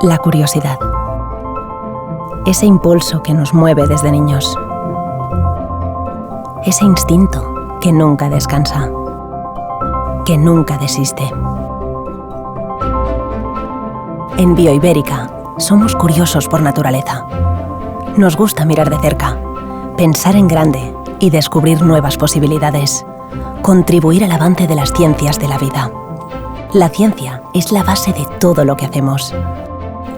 La curiosidad. Ese impulso que nos mueve desde niños. Ese instinto que nunca descansa, que nunca desiste. En Bioibérica somos curiosos por naturaleza. Nos gusta mirar de cerca, pensar en grande y descubrir nuevas posibilidades. Contribuir al avance de las ciencias de la vida. La ciencia es la base de todo lo que hacemos.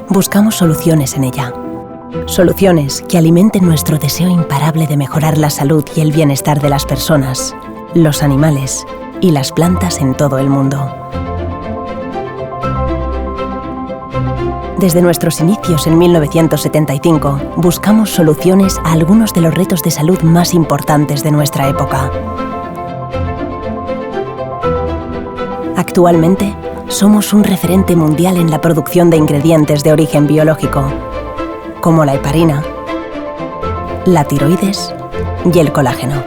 Buscamos soluciones en ella. Soluciones que alimenten nuestro deseo imparable de mejorar la salud y el bienestar de las personas, los animales y las plantas en todo el mundo. Desde nuestros inicios en 1975, buscamos soluciones a algunos de los retos de salud más importantes de nuestra época. Actualmente, somos un referente mundial en la producción de ingredientes de origen biológico, como la heparina, la tiroides y el colágeno.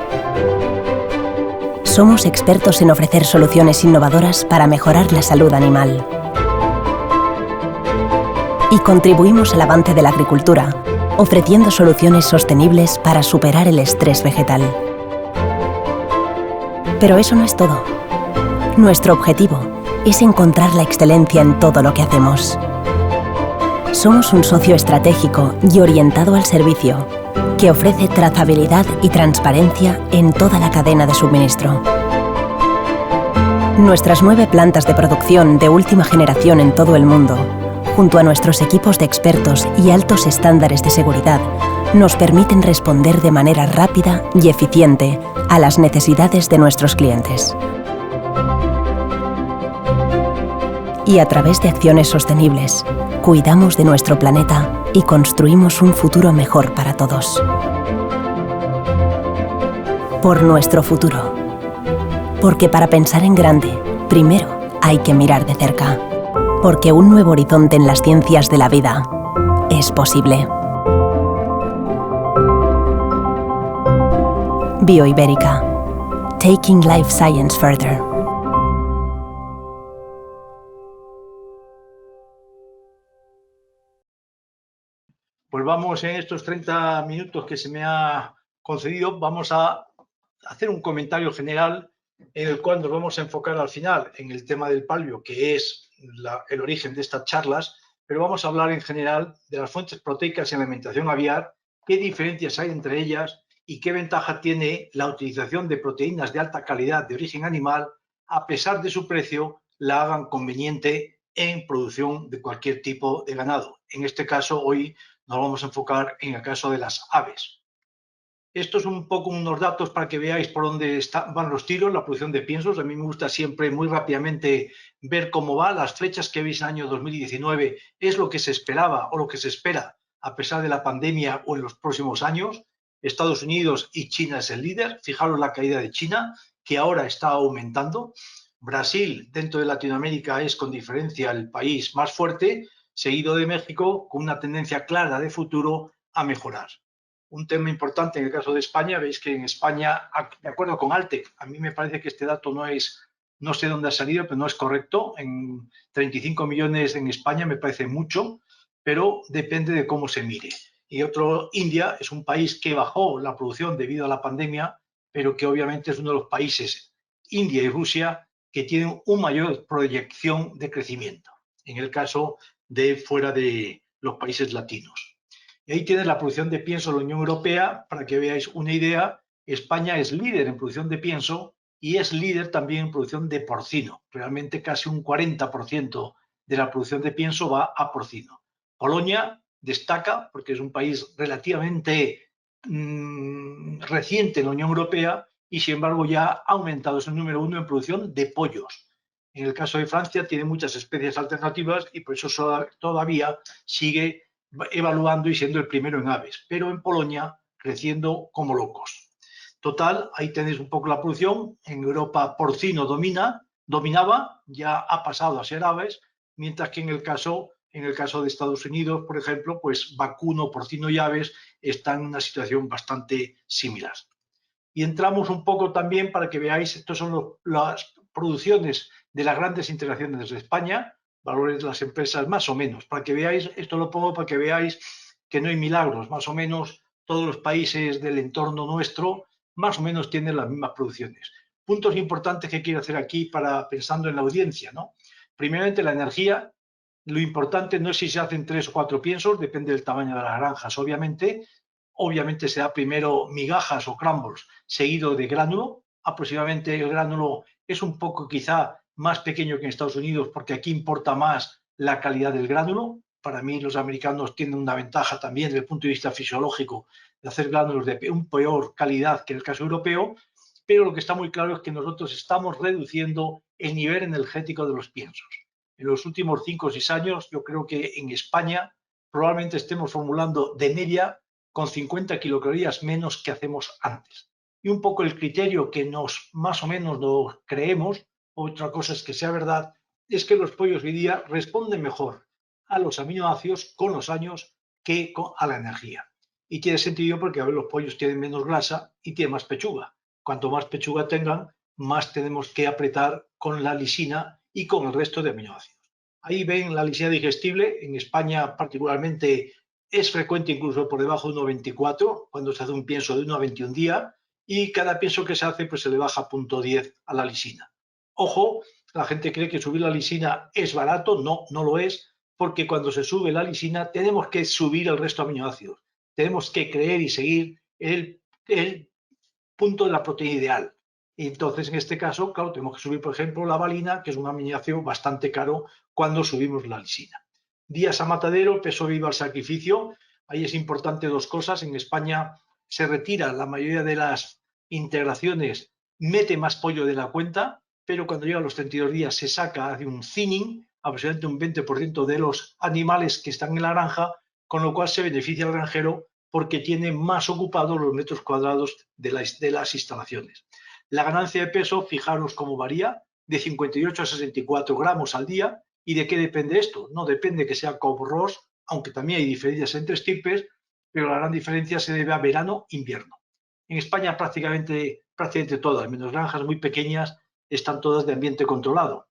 Somos expertos en ofrecer soluciones innovadoras para mejorar la salud animal. Y contribuimos al avance de la agricultura, ofreciendo soluciones sostenibles para superar el estrés vegetal. Pero eso no es todo. Nuestro objetivo es encontrar la excelencia en todo lo que hacemos. Somos un socio estratégico y orientado al servicio, que ofrece trazabilidad y transparencia en toda la cadena de suministro. Nuestras 9 plantas de producción de última generación en todo el mundo, junto a nuestros equipos de expertos y altos estándares de seguridad, nos permiten responder de manera rápida y eficiente a las necesidades de nuestros clientes. Y a través de acciones sostenibles, cuidamos de nuestro planeta y construimos un futuro mejor para todos. Por nuestro futuro. Porque para pensar en grande, primero hay que mirar de cerca. Porque un nuevo horizonte en las ciencias de la vida es posible. Bioibérica. Taking life science further. Pues vamos, en estos 30 minutos que se me ha concedido, vamos a hacer un comentario general en el cual nos vamos a enfocar al final en el tema del paleo, que es el origen de estas charlas, pero vamos a hablar en general de las fuentes proteicas en la alimentación aviar, qué diferencias hay entre ellas y qué ventaja tiene la utilización de proteínas de alta calidad de origen animal, a pesar de su precio, la hagan conveniente en producción de cualquier tipo de ganado. En este caso, hoy nos vamos a enfocar en el caso de las aves. Esto es un poco unos datos para que veáis por dónde van los tiros, la producción de piensos. A mí me gusta siempre muy rápidamente ver cómo va. Las flechas que veis en el año 2019 es lo que se esperaba o lo que se espera a pesar de la pandemia o en los próximos años. Estados Unidos y China es el líder. Fijaros la caída de China, que ahora está aumentando. Brasil, dentro de Latinoamérica, es con diferencia el país más fuerte, seguido de México, con una tendencia clara de futuro a mejorar. Un tema importante en el caso de España, veis que en España, de acuerdo con Altec, a mí me parece que este dato no sé dónde ha salido, pero no es correcto. En 35 millones en España me parece mucho, pero depende de cómo se mire. Y otro, India, es un país que bajó la producción debido a la pandemia, pero que obviamente es uno de los países, India y Rusia, que tienen una mayor proyección de crecimiento, en el caso de fuera de los países latinos. Y ahí tienes la producción de pienso de la Unión Europea, para que veáis una idea. España es líder en producción de pienso y es líder también en producción de porcino. Realmente casi un 40% de la producción de pienso va a porcino. Polonia destaca porque es un país relativamente reciente en la Unión Europea y sin embargo ya ha aumentado, es el número 1 en producción de pollos. En el caso de Francia tiene muchas especies alternativas y por eso todavía sigue evaluando y siendo el primero en aves, pero en Polonia creciendo como locos. Total, ahí tenéis un poco la producción. En Europa porcino dominaba, ya ha pasado a ser aves, mientras que en el caso de Estados Unidos, por ejemplo, pues vacuno, porcino y aves están en una situación bastante similar. Y entramos un poco también para que veáis, estos son las producciones de las grandes integraciones de España. valores de las empresas, más o menos. Para que veáis, esto lo pongo para que veáis que no hay milagros, más o menos todos los países del entorno nuestro más o menos tienen las mismas producciones. Puntos importantes que quiero hacer aquí pensando en la audiencia, ¿no? Primeramente, la energía. Lo importante no es si se hacen 3 o 4 piensos, depende del tamaño de las granjas, obviamente. Obviamente se da primero migajas o crumbles, seguido de gránulo. Aproximadamente el gránulo es un poco quizá más pequeño que en Estados Unidos porque aquí importa más la calidad del gránulo. Para mí los americanos tienen una ventaja también desde el punto de vista fisiológico de hacer gránulos de un peor calidad que en el caso europeo, pero lo que está muy claro es que nosotros estamos reduciendo el nivel energético de los piensos. En los últimos 5 o 6 años, yo creo que en España probablemente estemos formulando de media con 50 kilocalorías menos que hacemos antes. Y un poco el criterio que más o menos nos creemos, otra cosa es que sea verdad, es que los pollos hoy día responden mejor a los aminoácidos con los años que a la energía. Y tiene sentido porque a ver, los pollos tienen menos grasa y tienen más pechuga. Cuanto más pechuga tengan, más tenemos que apretar con la lisina y con el resto de aminoácidos. Ahí ven la lisina digestible. En España particularmente es frecuente incluso por debajo de 1,24 cuando se hace un pienso de 1,21 día y cada pienso que se hace pues se le baja 0,10 a la lisina. Ojo, la gente cree que subir la lisina es barato. No, no lo es, porque cuando se sube la lisina tenemos que subir el resto de aminoácidos. Tenemos que creer y seguir el punto de la proteína ideal. Y entonces, en este caso, claro, tenemos que subir, por ejemplo, la valina, que es un aminoácido bastante caro cuando subimos la lisina. Días a matadero, peso vivo al sacrificio. Ahí es importante 2 cosas. En España se retira la mayoría de las integraciones, mete más pollo de la cuenta, pero cuando llega a los 32 días se saca de un thinning, aproximadamente un 20% de los animales que están en la granja, con lo cual se beneficia al granjero porque tiene más ocupados los metros cuadrados de las instalaciones. La ganancia de peso, fijaros cómo varía, de 58 a 64 gramos al día. ¿Y de qué depende esto? No depende que sea Cobb Ross, aunque también hay diferencias entre estirpes, pero la gran diferencia se debe a verano-invierno. En España prácticamente todas, menos granjas muy pequeñas, están todas de ambiente controlado.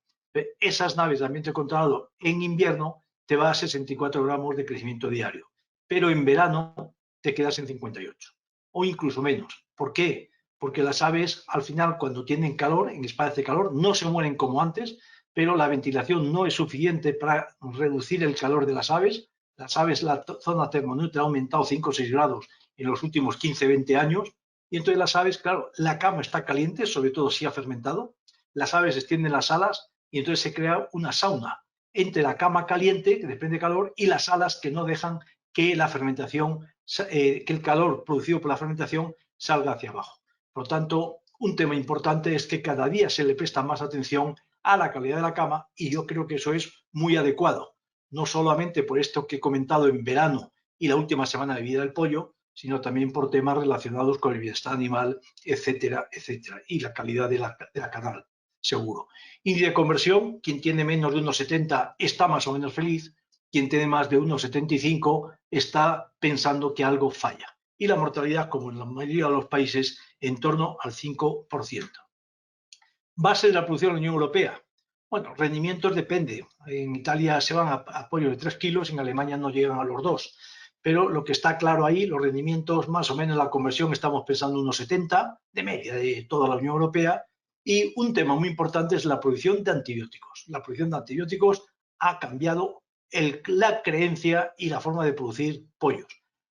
Esas naves de ambiente controlado en invierno te va a 64 gramos de crecimiento diario, pero en verano te quedas en 58 o incluso menos. ¿Por qué? Porque las aves al final cuando tienen calor, en espacios de calor, no se mueren como antes, pero la ventilación no es suficiente para reducir el calor de las aves. Las aves, la zona termoneutral ha aumentado 5 o 6 grados en los últimos 15, 20 años y entonces las aves, claro, la cama está caliente, sobre todo si ha fermentado, las aves extienden las alas y entonces se crea una sauna entre la cama caliente, que depende de calor, y las alas que no dejan que la fermentación, que el calor producido por la fermentación salga hacia abajo. Por lo tanto, un tema importante es que cada día se le presta más atención a la calidad de la cama y yo creo que eso es muy adecuado, no solamente por esto que he comentado en verano y la última semana de vida del pollo, sino también por temas relacionados con el bienestar animal, etcétera, etcétera, y la calidad de la canal, seguro. Índice de conversión, quien tiene menos de 1,70 está más o menos feliz, quien tiene más de 1,75 está pensando que algo falla. Y la mortalidad, como en la mayoría de los países, en torno al 5%. Base de la producción de la Unión Europea. Bueno, rendimientos depende. En Italia se van a pollo de 3 kilos, en Alemania no llegan a los 2. Pero lo que está claro ahí, los rendimientos, más o menos la conversión, estamos pensando unos 70 de media de toda la Unión Europea. Y un tema muy importante es la producción de antibióticos. La producción de antibióticos ha cambiado la creencia y la forma de producir pollos.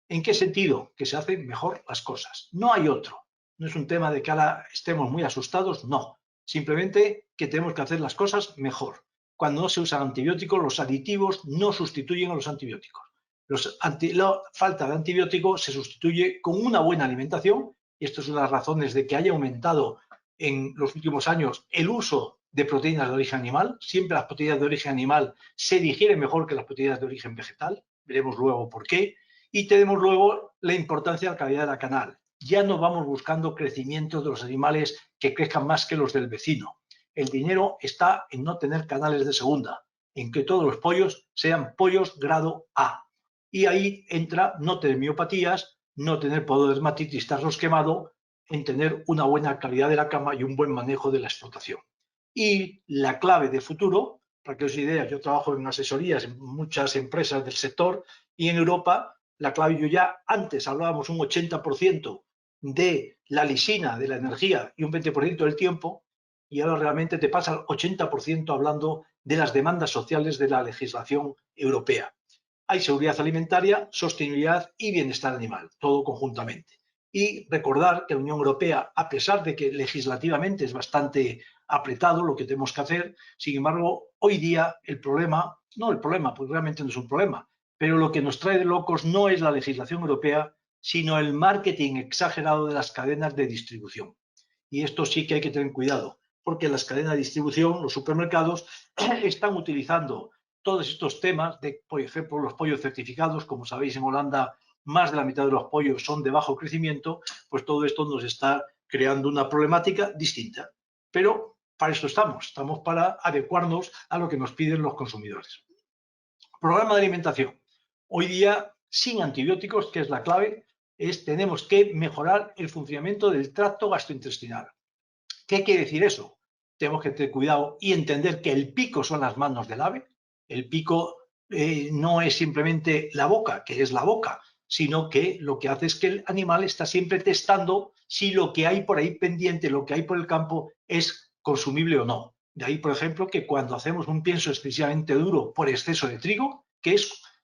¿En qué sentido? Que se hacen mejor las cosas. No hay otro. No es un tema de que ahora estemos muy asustados, no. Simplemente que tenemos que hacer las cosas mejor. Cuando no se usan antibióticos, los aditivos no sustituyen a los antibióticos. La falta de antibióticos se sustituye con una buena alimentación, y esto es una de las razones de que haya aumentado en los últimos años el uso de proteínas de origen animal. Siempre las proteínas de origen animal se digieren mejor que las proteínas de origen vegetal. Veremos luego por qué. Y tenemos luego la importancia de la calidad de la canal. Ya no vamos buscando crecimiento de los animales que crezcan más que los del vecino. El dinero está en no tener canales de segunda, en que todos los pollos sean pollos grado A. Y ahí entra no tener miopatías, no tener pododermatitis, tarros quemado, en tener una buena calidad de la cama y un buen manejo de la explotación. Y la clave de futuro, para que os ideas, yo trabajo en asesorías en muchas empresas del sector y en Europa la clave, yo ya antes hablábamos un 80% de la lisina, de la energía y un 20% del tiempo, y ahora realmente te pasa al 80% hablando de las demandas sociales de la legislación europea. Hay seguridad alimentaria, sostenibilidad y bienestar animal, todo conjuntamente. Y recordar que la Unión Europea, a pesar de que legislativamente es bastante apretado lo que tenemos que hacer, sin embargo, hoy día porque realmente no es un problema, pero lo que nos trae de locos no es la legislación europea, sino el marketing exagerado de las cadenas de distribución. Y esto sí que hay que tener cuidado, porque las cadenas de distribución, los supermercados, están utilizando todos estos temas de, por ejemplo, los pollos certificados. Como sabéis, en Holanda más de la mitad de los pollos son de bajo crecimiento, pues todo esto nos está creando una problemática distinta. Pero para esto estamos para adecuarnos a lo que nos piden los consumidores. Programa de alimentación. Hoy día, sin antibióticos, que es la clave, tenemos que mejorar el funcionamiento del tracto gastrointestinal. ¿Qué quiere decir eso? Tenemos que tener cuidado y entender que el pico son las manos del ave. El pico no es simplemente la boca, que es la boca, sino que lo que hace es que el animal está siempre testando si lo que hay por ahí pendiente, lo que hay por el campo, es consumible o no. De ahí, por ejemplo, que cuando hacemos un pienso excesivamente duro por exceso de trigo,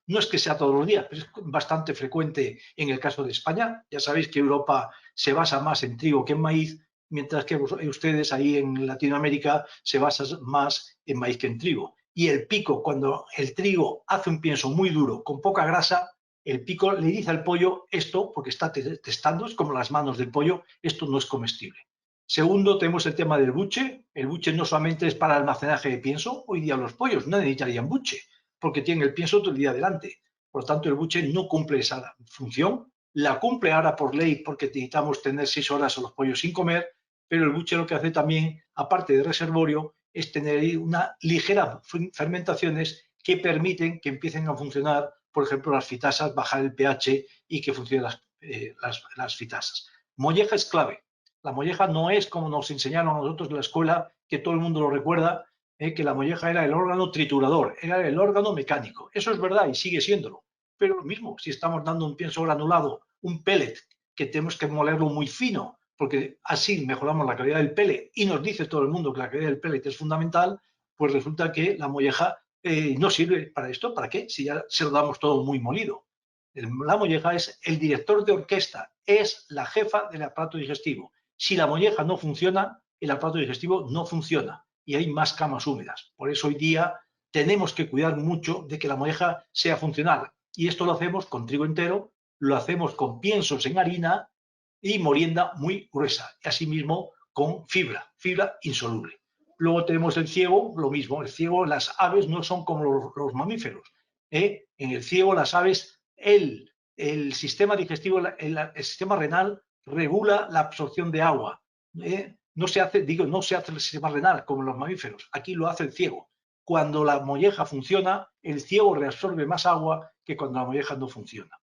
no es que sea todos los días, pero es bastante frecuente en el caso de España. Ya sabéis que Europa se basa más en trigo que en maíz, mientras que ustedes ahí en Latinoamérica se basan más en maíz que en trigo. Y el pico, cuando el trigo hace un pienso muy duro, con poca grasa, el pico le dice al pollo esto, porque está testando, es como las manos del pollo, esto no es comestible. Segundo, tenemos el tema del buche. El buche no solamente es para almacenaje de pienso, hoy día los pollos no necesitarían buche, porque tienen el pienso todo el día delante. Por lo tanto, el buche no cumple esa función. La cumple ahora por ley, porque necesitamos tener 6 horas a los pollos sin comer, pero el buche lo que hace también, aparte de reservorio, es tener una ligera fermentaciones que permiten que empiecen a funcionar, por ejemplo, las fitasas, bajar el pH y que funcionen las fitasas. Molleja es clave. La molleja no es como nos enseñaron a nosotros en la escuela, que todo el mundo lo recuerda, que la molleja era el órgano triturador, era el órgano mecánico. Eso es verdad y sigue siéndolo. Pero lo mismo, si estamos dando un pienso granulado, un pellet, que tenemos que molerlo muy fino, porque así mejoramos la calidad del pellet y nos dice todo el mundo que la calidad del pellet es fundamental, pues resulta que la molleja no sirve para esto. ¿Para qué? Si ya se lo damos todo muy molido. La molleja es el director de orquesta, es la jefa del aparato digestivo. Si la molleja no funciona, el aparato digestivo no funciona y hay más camas húmedas. Por eso hoy día tenemos que cuidar mucho de que la molleja sea funcional. Y esto lo hacemos con trigo entero, lo hacemos con piensos en harina y molienda muy gruesa. Y asimismo con fibra insoluble. Luego tenemos el ciego, lo mismo. El ciego, las aves no son como los mamíferos. En el ciego, las aves, el sistema digestivo, el sistema renal regula la absorción de agua. No se hace el sistema renal como en los mamíferos. Aquí lo hace el ciego. Cuando la molleja funciona, el ciego reabsorbe más agua que cuando la molleja no funciona.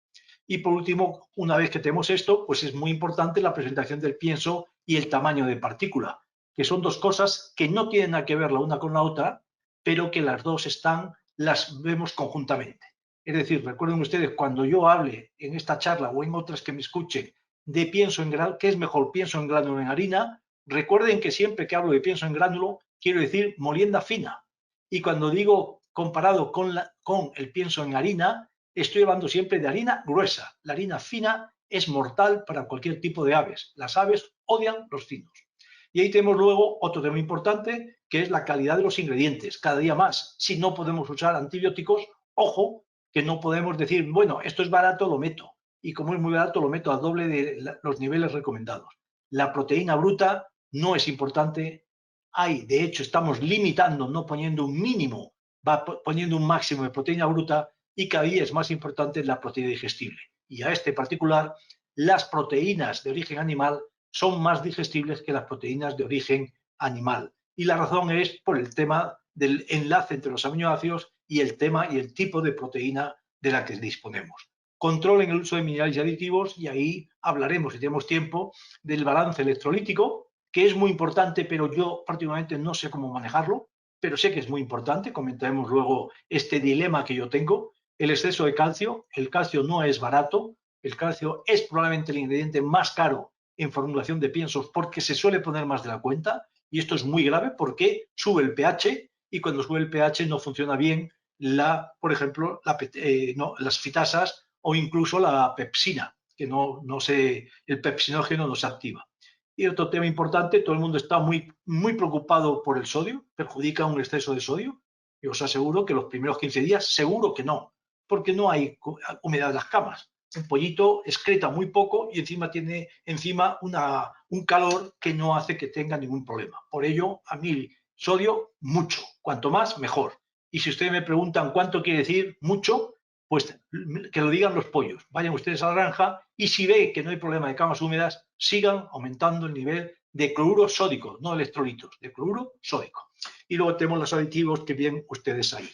Y por último, una vez que tenemos esto, pues es muy importante la presentación del pienso y el tamaño de partícula, que son dos cosas que no tienen nada que ver la una con la otra, pero que las dos las vemos conjuntamente. Es decir, recuerden ustedes, cuando yo hable en esta charla o en otras que me escuchen de pienso en gránulo, ¿qué es mejor, pienso en gránulo o en harina? Recuerden que siempre que hablo de pienso en gránulo, quiero decir molienda fina. Y cuando digo comparado con el pienso en harina, estoy hablando siempre de harina gruesa. La harina fina es mortal para cualquier tipo de aves. Las aves odian los finos. Y ahí tenemos luego otro tema importante, que es la calidad de los ingredientes. Cada día más, si no podemos usar antibióticos, ojo, que no podemos decir, bueno, esto es barato, lo meto. Y como es muy barato, lo meto a doble de los niveles recomendados. La proteína bruta no es importante. De hecho, estamos limitando, no poniendo un mínimo, va poniendo un máximo de proteína bruta, y cada día es más importante la proteína digestible. Y a este particular, las proteínas de origen animal son más digestibles que las proteínas de origen animal. Y la razón es por el tema del enlace entre los aminoácidos y el tema y el tipo de proteína de la que disponemos. Controlen el uso de minerales y aditivos, y ahí hablaremos, si tenemos tiempo, del balance electrolítico, que es muy importante, pero yo particularmente no sé cómo manejarlo. pero sé que es muy importante. Comentaremos luego este dilema que yo tengo. El exceso de calcio. El calcio no es barato. El calcio es probablemente el ingrediente más caro en formulación de piensos porque se suele poner más de la cuenta. Y esto es muy grave porque sube el pH y cuando sube el pH no funciona bien, por ejemplo, las fitasas o incluso la pepsina, que el pepsinógeno no se activa. Y otro tema importante, todo el mundo está muy preocupado por el sodio, perjudica un exceso de sodio. Yo os aseguro que los primeros 15 días seguro que no, porque no hay humedad en las camas. Un pollito excreta muy poco y encima tiene un calor que no hace que tenga ningún problema. Por ello, a mí sodio, mucho. Cuanto más, mejor. Y si ustedes me preguntan cuánto quiere decir mucho, pues que lo digan los pollos. Vayan ustedes a la granja y si ve que no hay problema de camas húmedas, sigan aumentando el nivel de cloruro sódico, no electrolitos, de cloruro sódico. Y luego tenemos los aditivos que ven ustedes ahí.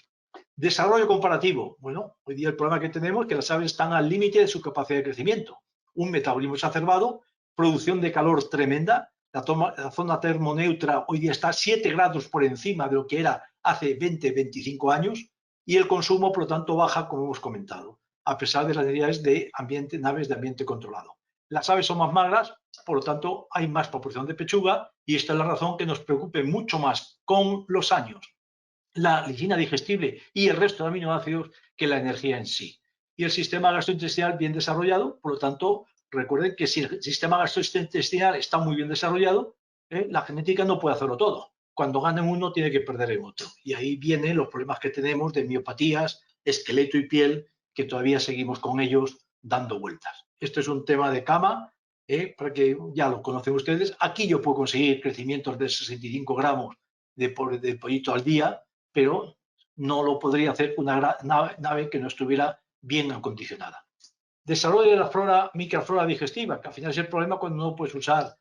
Desarrollo comparativo. Bueno, hoy día el problema que tenemos es que las aves están al límite de su capacidad de crecimiento. Un metabolismo exacerbado, producción de calor tremenda. La zona termoneutra hoy día está 7 grados por encima de lo que era hace 20, 25 años y el consumo, por lo tanto, baja, como hemos comentado, a pesar de las necesidades de naves de ambiente controlado. Las aves son más magras, por lo tanto, hay más proporción de pechuga y esta es la razón que nos preocupe mucho más con los años la lisina digestible y el resto de aminoácidos que la energía en sí. Y el sistema gastrointestinal bien desarrollado, por lo tanto, recuerden que si el sistema gastrointestinal está muy bien desarrollado, la genética no puede hacerlo todo. Cuando gana en uno, tiene que perder en otro. Y ahí vienen los problemas que tenemos de miopatías, esqueleto y piel, que todavía seguimos con ellos dando vueltas. Esto es un tema de cama, para que ya lo conocen ustedes. Aquí yo puedo conseguir crecimientos de 65 gramos de pollito al día, pero no lo podría hacer una nave que no estuviera bien acondicionada. Desarrollo de la microflora digestiva, que al final es el problema cuando no puedes usar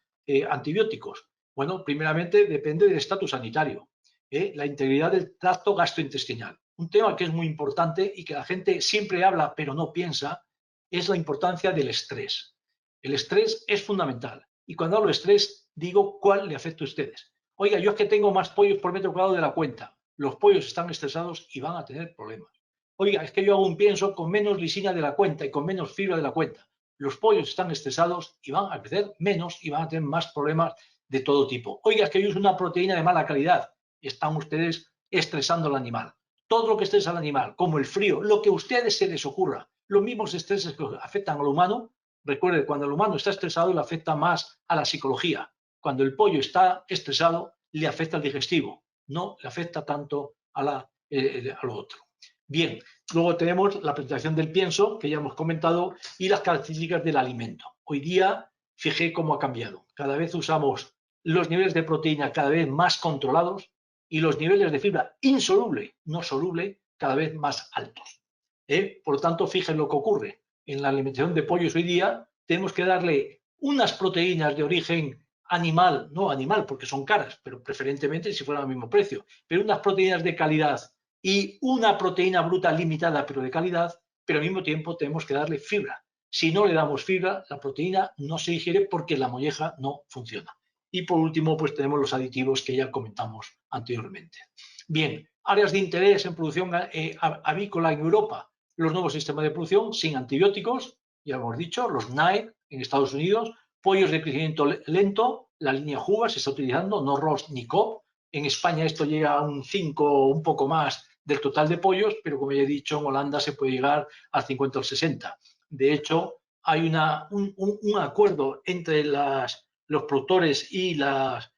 antibióticos. Bueno, primeramente depende del estatus sanitario, la integridad del tracto gastrointestinal. Un tema que es muy importante y que la gente siempre habla pero no piensa es la importancia del estrés. El estrés es fundamental y cuando hablo de estrés digo cuál le afecta a ustedes. Oiga, yo es que tengo más pollos por metro cuadrado de la cuenta. Los pollos están estresados y van a tener problemas. Oiga, es que yo hago un pienso con menos lisina de la cuenta y con menos fibra de la cuenta. Los pollos están estresados y van a crecer menos y van a tener más problemas de todo tipo. Oiga, es que yo uso una proteína de mala calidad. Están ustedes estresando al animal. Todo lo que estresa al animal, como el frío, lo que a ustedes se les ocurra, los mismos estreses que afectan al humano, recuerde, cuando el humano está estresado le afecta más a la psicología. Cuando el pollo está estresado, le afecta al digestivo. No le afecta tanto a lo otro. Bien, luego tenemos la presentación del pienso, que ya hemos comentado, y las características del alimento. Hoy día, fijé cómo ha cambiado. Cada vez usamos los niveles de proteína cada vez más controlados y los niveles de fibra insoluble, no soluble, cada vez más altos. Por lo tanto, fíjense lo que ocurre. En la alimentación de pollos hoy día tenemos que darle unas proteínas de origen animal, no animal porque son caras, pero preferentemente si fueran al mismo precio, pero unas proteínas de calidad y una proteína bruta limitada pero de calidad, pero al mismo tiempo tenemos que darle fibra. Si no le damos fibra, la proteína no se digiere porque la molleja no funciona. Y por último, pues tenemos los aditivos que ya comentamos anteriormente. Bien, áreas de interés en producción avícola en Europa. Los nuevos sistemas de producción sin antibióticos, ya hemos dicho, los NAE en Estados Unidos, pollos de crecimiento lento, la línea Juga se está utilizando, no Ross ni Cobb. En España esto llega a un 5 o un poco más del total de pollos, pero como ya he dicho, en Holanda se puede llegar al 50 o al 60. De hecho, hay un acuerdo entre los productores y las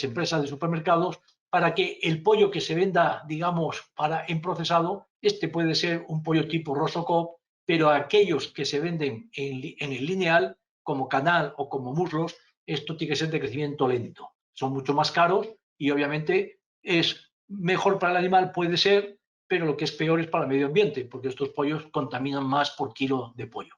empresas de supermercados para que el pollo que se venda, digamos, en procesado, este puede ser un pollo tipo Ross o Cobb, pero aquellos que se venden en el lineal, como canal o como muslos, esto tiene que ser de crecimiento lento. Son mucho más caros y obviamente es mejor para el animal, puede ser, pero lo que es peor es para el medio ambiente, porque estos pollos contaminan más por kilo de pollo.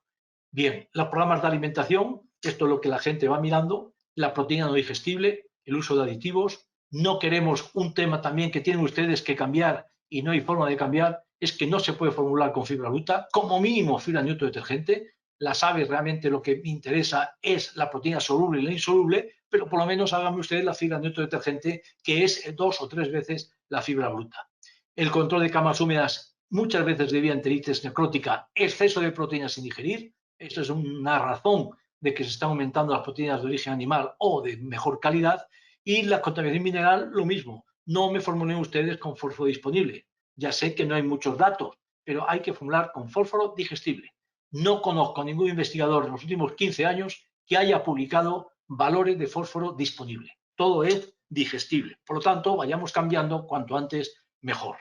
Bien, los programas de alimentación, esto es lo que la gente va mirando, la proteína no digestible, el uso de aditivos. No queremos un tema también que tienen ustedes que cambiar y no hay forma de cambiar, es que no se puede formular con fibra bruta, como mínimo fibra neutro detergente. Las aves realmente lo que me interesa es la proteína soluble y la insoluble, pero por lo menos háganme ustedes la fibra neutro detergente, que es 2 o 3 veces la fibra bruta. El control de camas húmedas muchas veces debido a enteritis necrótica, exceso de proteínas sin digerir. Esto es una razón de que se están aumentando las proteínas de origen animal o de mejor calidad. Y la contaminación mineral, lo mismo. No me formulen ustedes con fósforo disponible. Ya sé que no hay muchos datos, pero hay que formular con fósforo digestible. No conozco a ningún investigador en los últimos 15 años que haya publicado valores de fósforo disponible. Todo es digestible. Por lo tanto, vayamos cambiando cuanto antes mejor.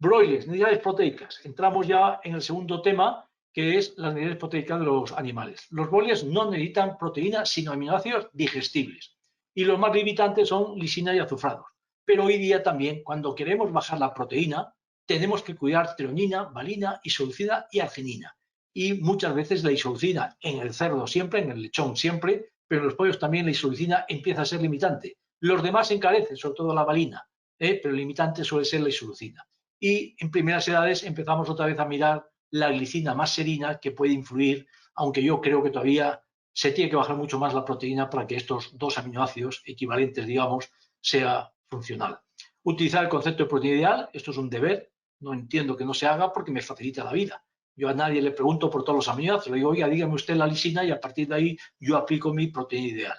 Broilers, necesidades proteicas. Entramos ya en el segundo tema, que es las necesidades proteicas de los animales. Los broilers no necesitan proteínas, sino aminoácidos digestibles. Y los más limitantes son lisina y azufrados. Pero hoy día también, cuando queremos bajar la proteína, tenemos que cuidar treonina, valina, isoleucina y arginina. Y muchas veces la isoleucina en el cerdo siempre, en el lechón siempre, pero en los pollos también la isoleucina empieza a ser limitante. Los demás encarecen, sobre todo la valina, pero el limitante suele ser la isoleucina. Y en primeras edades empezamos otra vez a mirar la glicina más serina, que puede influir, aunque yo creo que todavía se tiene que bajar mucho más la proteína para que estos dos aminoácidos equivalentes, digamos, sea funcional. Utilizar el concepto de proteína ideal, esto es un deber, no entiendo que no se haga porque me facilita la vida. Yo a nadie le pregunto por todos los aminoácidos, le digo, oiga, dígame usted la lisina y a partir de ahí yo aplico mi proteína ideal.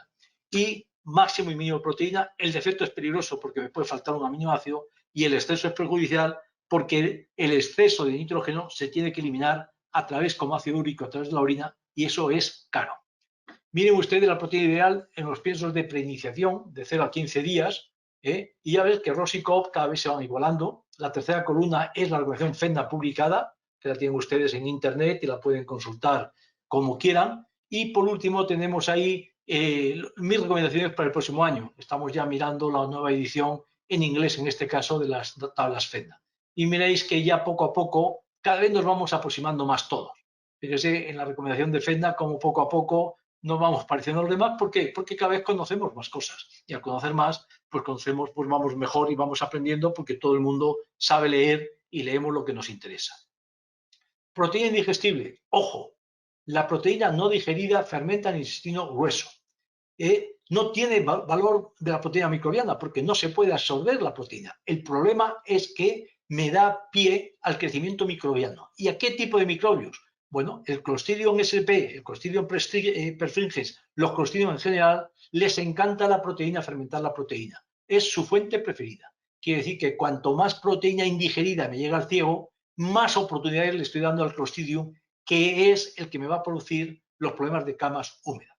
Y máximo y mínimo proteína, el defecto es peligroso porque me puede faltar un aminoácido y el exceso es perjudicial porque el exceso de nitrógeno se tiene que eliminar a través como ácido úrico, a través de la orina, y eso es caro. Miren ustedes la proteína ideal en los piensos de preiniciación de 0 a 15 días, y ya ves que ROS y COP cada vez se van igualando. La tercera columna es la recomendación FENA publicada, que la tienen ustedes en internet y la pueden consultar como quieran. Y por último tenemos ahí mis recomendaciones para el próximo año. Estamos ya mirando la nueva edición en inglés, en este caso, de las tablas FENA. Y miréis que ya poco a poco cada vez nos vamos aproximando más todos. Fíjese en la recomendación de FENA como poco a poco nos vamos pareciendo a los demás. ¿Por qué? Porque cada vez conocemos más cosas y al conocer más, pues conocemos, pues vamos mejor y vamos aprendiendo porque todo el mundo sabe leer y leemos lo que nos interesa. Proteína indigestible. Ojo, la proteína no digerida fermenta en el intestino grueso. No tiene valor de la proteína microbiana porque no se puede absorber la proteína. El problema es que me da pie al crecimiento microbiano. ¿Y a qué tipo de microbios? Bueno, el Clostridium sp, el Clostridium perfringens, los Clostridium en general, les encanta la proteína, fermentar la proteína. Es su fuente preferida. Quiere decir que cuanto más proteína indigerida me llega al ciego, más oportunidades le estoy dando al Clostridium, que es el que me va a producir los problemas de camas húmedas.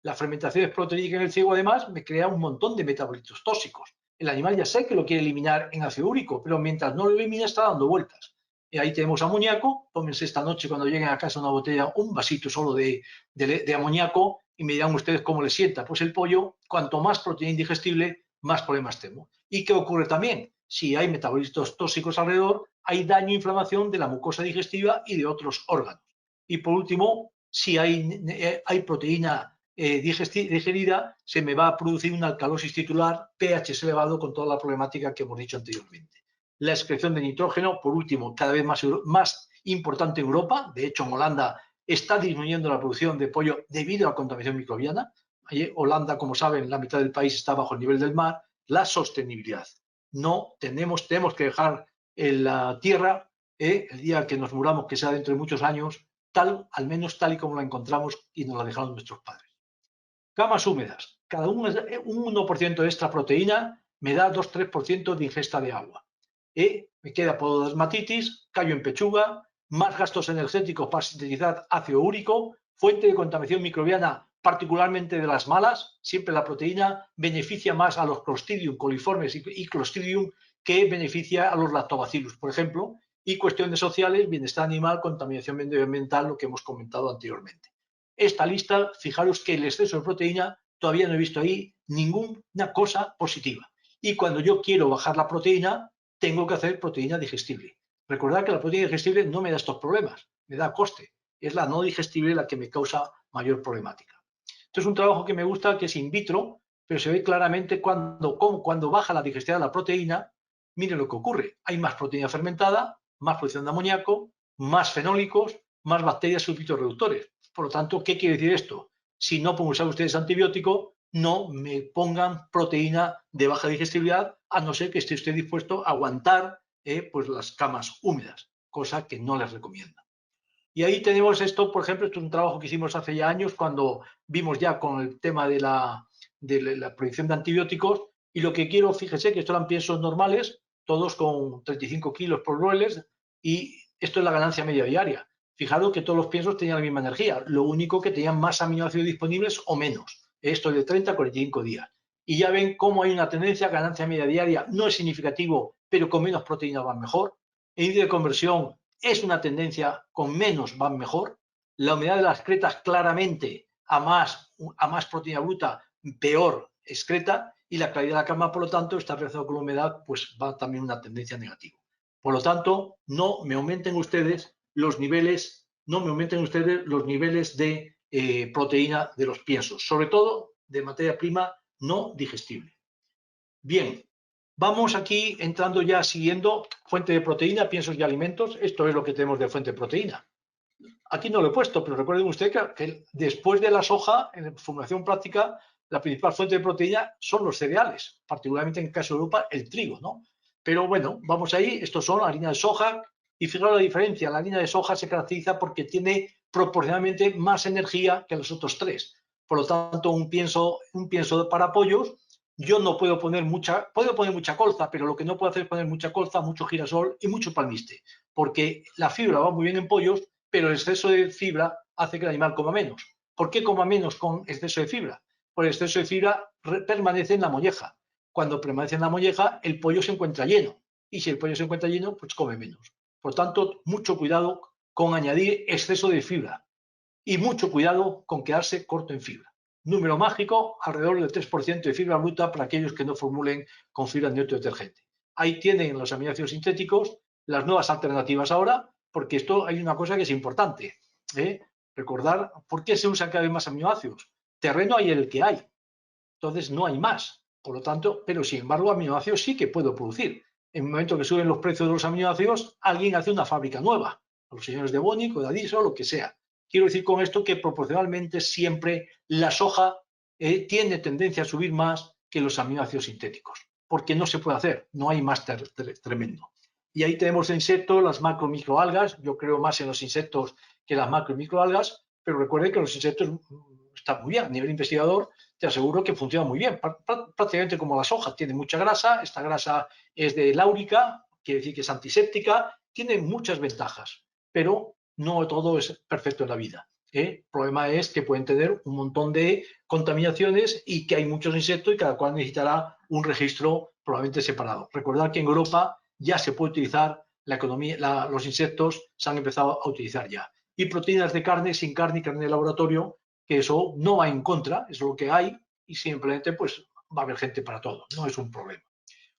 La fermentación proteínica en el ciego, además, me crea un montón de metabolitos tóxicos. El animal ya sé que lo quiere eliminar en ácido úrico, pero mientras no lo elimina está dando vueltas. Y ahí tenemos amoníaco. Tómense esta noche cuando lleguen a casa una botella, un vasito solo de amoníaco y me dirán ustedes cómo le sienta. Pues el pollo, cuanto más proteína indigestible, más problemas tengo. ¿Y qué ocurre también? Si hay metabolitos tóxicos alrededor, hay daño e inflamación de la mucosa digestiva y de otros órganos. Y por último, si hay proteína digerida, se me va a producir una alcalosis titular, pH elevado, con toda la problemática que hemos dicho anteriormente. La excreción de nitrógeno, por último, cada vez más importante en Europa. De hecho, en Holanda está disminuyendo la producción de pollo debido a la contaminación microbiana. Holanda, como saben, la mitad del país está bajo el nivel del mar. La sostenibilidad. No tenemos que dejar en la tierra, el día que nos muramos, que sea dentro de muchos años, al menos tal y como la encontramos y nos la dejaron nuestros padres. Camas húmedas. Cada un 1% de esta proteína me da 2-3% de ingesta de agua. Me queda pododermatitis, callo en pechuga, más gastos energéticos para sintetizar ácido úrico, fuente de contaminación microbiana, particularmente de las malas. Siempre la proteína beneficia más a los Clostridium coliformes y Clostridium que beneficia a los lactobacillus, por ejemplo. Y cuestiones sociales, bienestar animal, contaminación medioambiental, lo que hemos comentado anteriormente. Esta lista, fijaros que el exceso de proteína, todavía no he visto ahí ninguna cosa positiva. Y cuando yo quiero bajar la proteína, tengo que hacer proteína digestible. Recordad que la proteína digestible no me da estos problemas, me da coste. Es la no digestible la que me causa mayor problemática. Esto es un trabajo que me gusta, que es in vitro, pero se ve claramente cuando baja la digestión de la proteína. Miren lo que ocurre. Hay más proteína fermentada, más producción de amoníaco, más fenólicos, más bacterias sulfitoreductores. Por lo tanto, ¿qué quiere decir esto? Si no pueden usar ustedes antibiótico, no me pongan proteína de baja digestibilidad a no ser que esté usted dispuesto a aguantar pues las camas húmedas, cosa que no les recomiendo. Y ahí tenemos esto, por ejemplo, esto es un trabajo que hicimos hace ya años cuando vimos ya con el tema de la prohibición de antibióticos, y lo que quiero, fíjese que estos eran piensos normales, todos con 35 kilos por roles, y esto es la ganancia media diaria. Fijaros que todos los piensos tenían la misma energía, lo único que tenían más aminoácidos disponibles o menos, esto es de 30 a 45 días. Y ya ven cómo hay una tendencia, ganancia media diaria no es significativo, pero con menos proteína van mejor. El índice de conversión es una tendencia, con menos van mejor. La humedad de las excretas claramente a más proteína bruta, peor excreta, y la calidad de la cama, por lo tanto, está relacionada con la humedad, pues va también una tendencia negativa. Por lo tanto, no me aumenten ustedes los niveles, de proteína de los piensos, sobre todo de materia prima no digestible. Bien, vamos aquí entrando ya siguiendo fuente de proteína, piensos y alimentos. Esto es lo que tenemos de fuente de proteína. Aquí no lo he puesto, pero recuerden usted que después de la soja, en formulación práctica, la principal fuente de proteína son los cereales, particularmente en el caso de Europa, el trigo, ¿no? Pero bueno, vamos ahí, estos son la harina de soja, y fijaros la diferencia, la harina de soja se caracteriza porque tiene proporcionalmente más energía que los otros tres. Por lo tanto, un pienso para pollos, yo no puedo poner puedo poner mucha colza, pero lo que no puedo hacer es poner mucha colza, mucho girasol y mucho palmiste, porque la fibra va muy bien en pollos, pero el exceso de fibra hace que el animal coma menos. ¿Por qué coma menos con exceso de fibra? Pues el exceso de fibra permanece en la molleja. Cuando permanece en la molleja, el pollo se encuentra lleno. Y si el pollo se encuentra lleno, pues come menos. Por tanto, mucho cuidado con añadir exceso de fibra. Y mucho cuidado con quedarse corto en fibra. Número mágico, alrededor del 3% de fibra bruta para aquellos que no formulen con fibra neutro-detergente. Ahí tienen los aminoácidos sintéticos, las nuevas alternativas ahora, porque esto hay una cosa que es importante. Recordar por qué se usan cada vez más aminoácidos. Terreno hay el que hay, entonces no hay más. Por lo tanto, pero sin embargo, aminoácidos sí que puedo producir. En el momento que suben los precios de los aminoácidos, alguien hace una fábrica nueva. Los señores de Bonic o de Adiso, lo que sea. Quiero decir con esto que proporcionalmente siempre la soja tiene tendencia a subir más que los aminoácidos sintéticos, porque no se puede hacer, no hay más tremendo. Y ahí tenemos el insecto, las macro microalgas. Yo creo más en los insectos que las macro microalgas, pero recuerde que los insectos están muy bien. A nivel investigador, te aseguro que funciona muy bien, prácticamente como la soja. Tiene mucha grasa, esta grasa es de láurica, quiere decir que es antiséptica, tiene muchas ventajas, pero no todo es perfecto en la vida. El problema es que pueden tener un montón de contaminaciones y que hay muchos insectos y cada cual necesitará un registro probablemente separado. Recordad que en Europa ya se puede utilizar la economía, los insectos se han empezado a utilizar ya. Y proteínas de carne, sin carne y carne de laboratorio, que eso no va en contra, es lo que hay y simplemente pues va a haber gente para todo, no es un problema.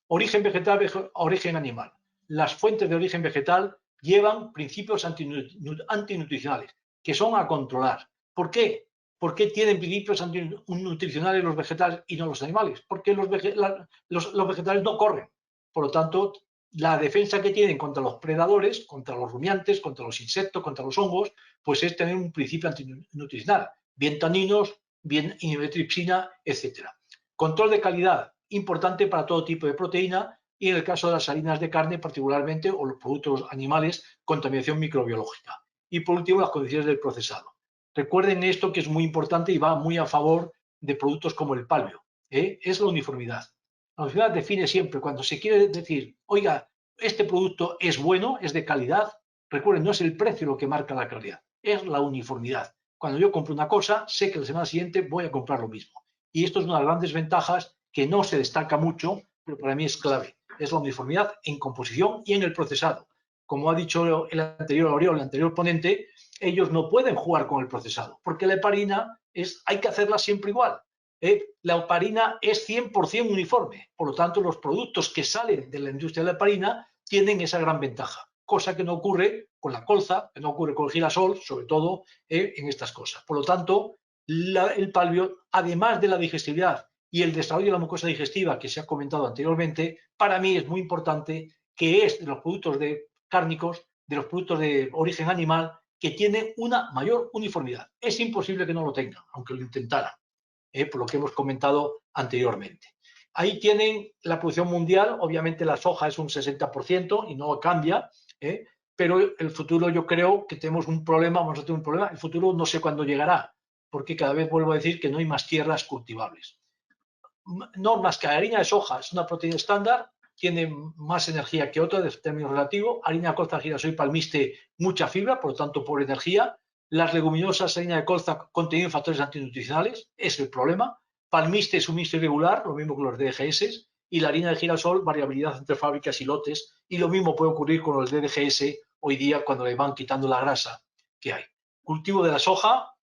Origen vegetal, origen animal. Las fuentes de origen vegetal llevan principios antinutricionales que son a controlar. ¿Por qué? ¿Por qué tienen principios antinutricionales los vegetales y no los animales? Porque los vegetales no corren. Por lo tanto, la defensa que tienen contra los predadores, contra los rumiantes, contra los insectos, contra los hongos, pues es tener un principio antinutricional. Bien taninos, bien inhibitripsina, etc. Control de calidad, importante para todo tipo de proteína, y en el caso de las harinas de carne particularmente, o los productos animales, contaminación microbiológica. Y por último, las condiciones del procesado. Recuerden esto, que es muy importante y va muy a favor de productos como el paleo. Es la uniformidad. La uniformidad define siempre, cuando se quiere decir, oiga, este producto es bueno, es de calidad, recuerden, no es el precio lo que marca la calidad, es la uniformidad. Cuando yo compro una cosa, sé que la semana siguiente voy a comprar lo mismo. Y esto es una de las grandes ventajas que no se destaca mucho, pero para mí es clave. Es la uniformidad en composición y en el procesado. Como ha dicho el anterior ponente, ellos no pueden jugar con el procesado, porque la heparina hay que hacerla siempre igual. La heparina es 100% uniforme, por lo tanto los productos que salen de la industria de la heparina tienen esa gran ventaja, cosa que no ocurre con la colza, que no ocurre con el girasol, sobre todo en estas cosas. Por lo tanto, el paleo, además de la digestibilidad y el desarrollo de la mucosa digestiva que se ha comentado anteriormente, para mí es muy importante que es de los productos cárnicos, de los productos de origen animal, que tienen una mayor uniformidad. Es imposible que no lo tengan, aunque lo intentaran, por lo que hemos comentado anteriormente. Ahí tienen la producción mundial, obviamente la soja es un 60% y no cambia, pero el futuro yo creo que tenemos un problema, vamos a tener un problema, el futuro no sé cuándo llegará, porque cada vez vuelvo a decir que no hay más tierras cultivables. Normas que la harina de soja es una proteína estándar, tiene más energía que otra de términos relativos, harina de colza, girasol y palmiste, mucha fibra, por lo tanto por energía. Las leguminosas, harina de colza, contienen factores antinutricionales, es el problema. Palmiste, suministro irregular, lo mismo que los DDGS, y la harina de girasol, variabilidad entre fábricas y lotes, y lo mismo puede ocurrir con los DDGS hoy día cuando le van quitando la grasa que hay. Cultivo de la soja,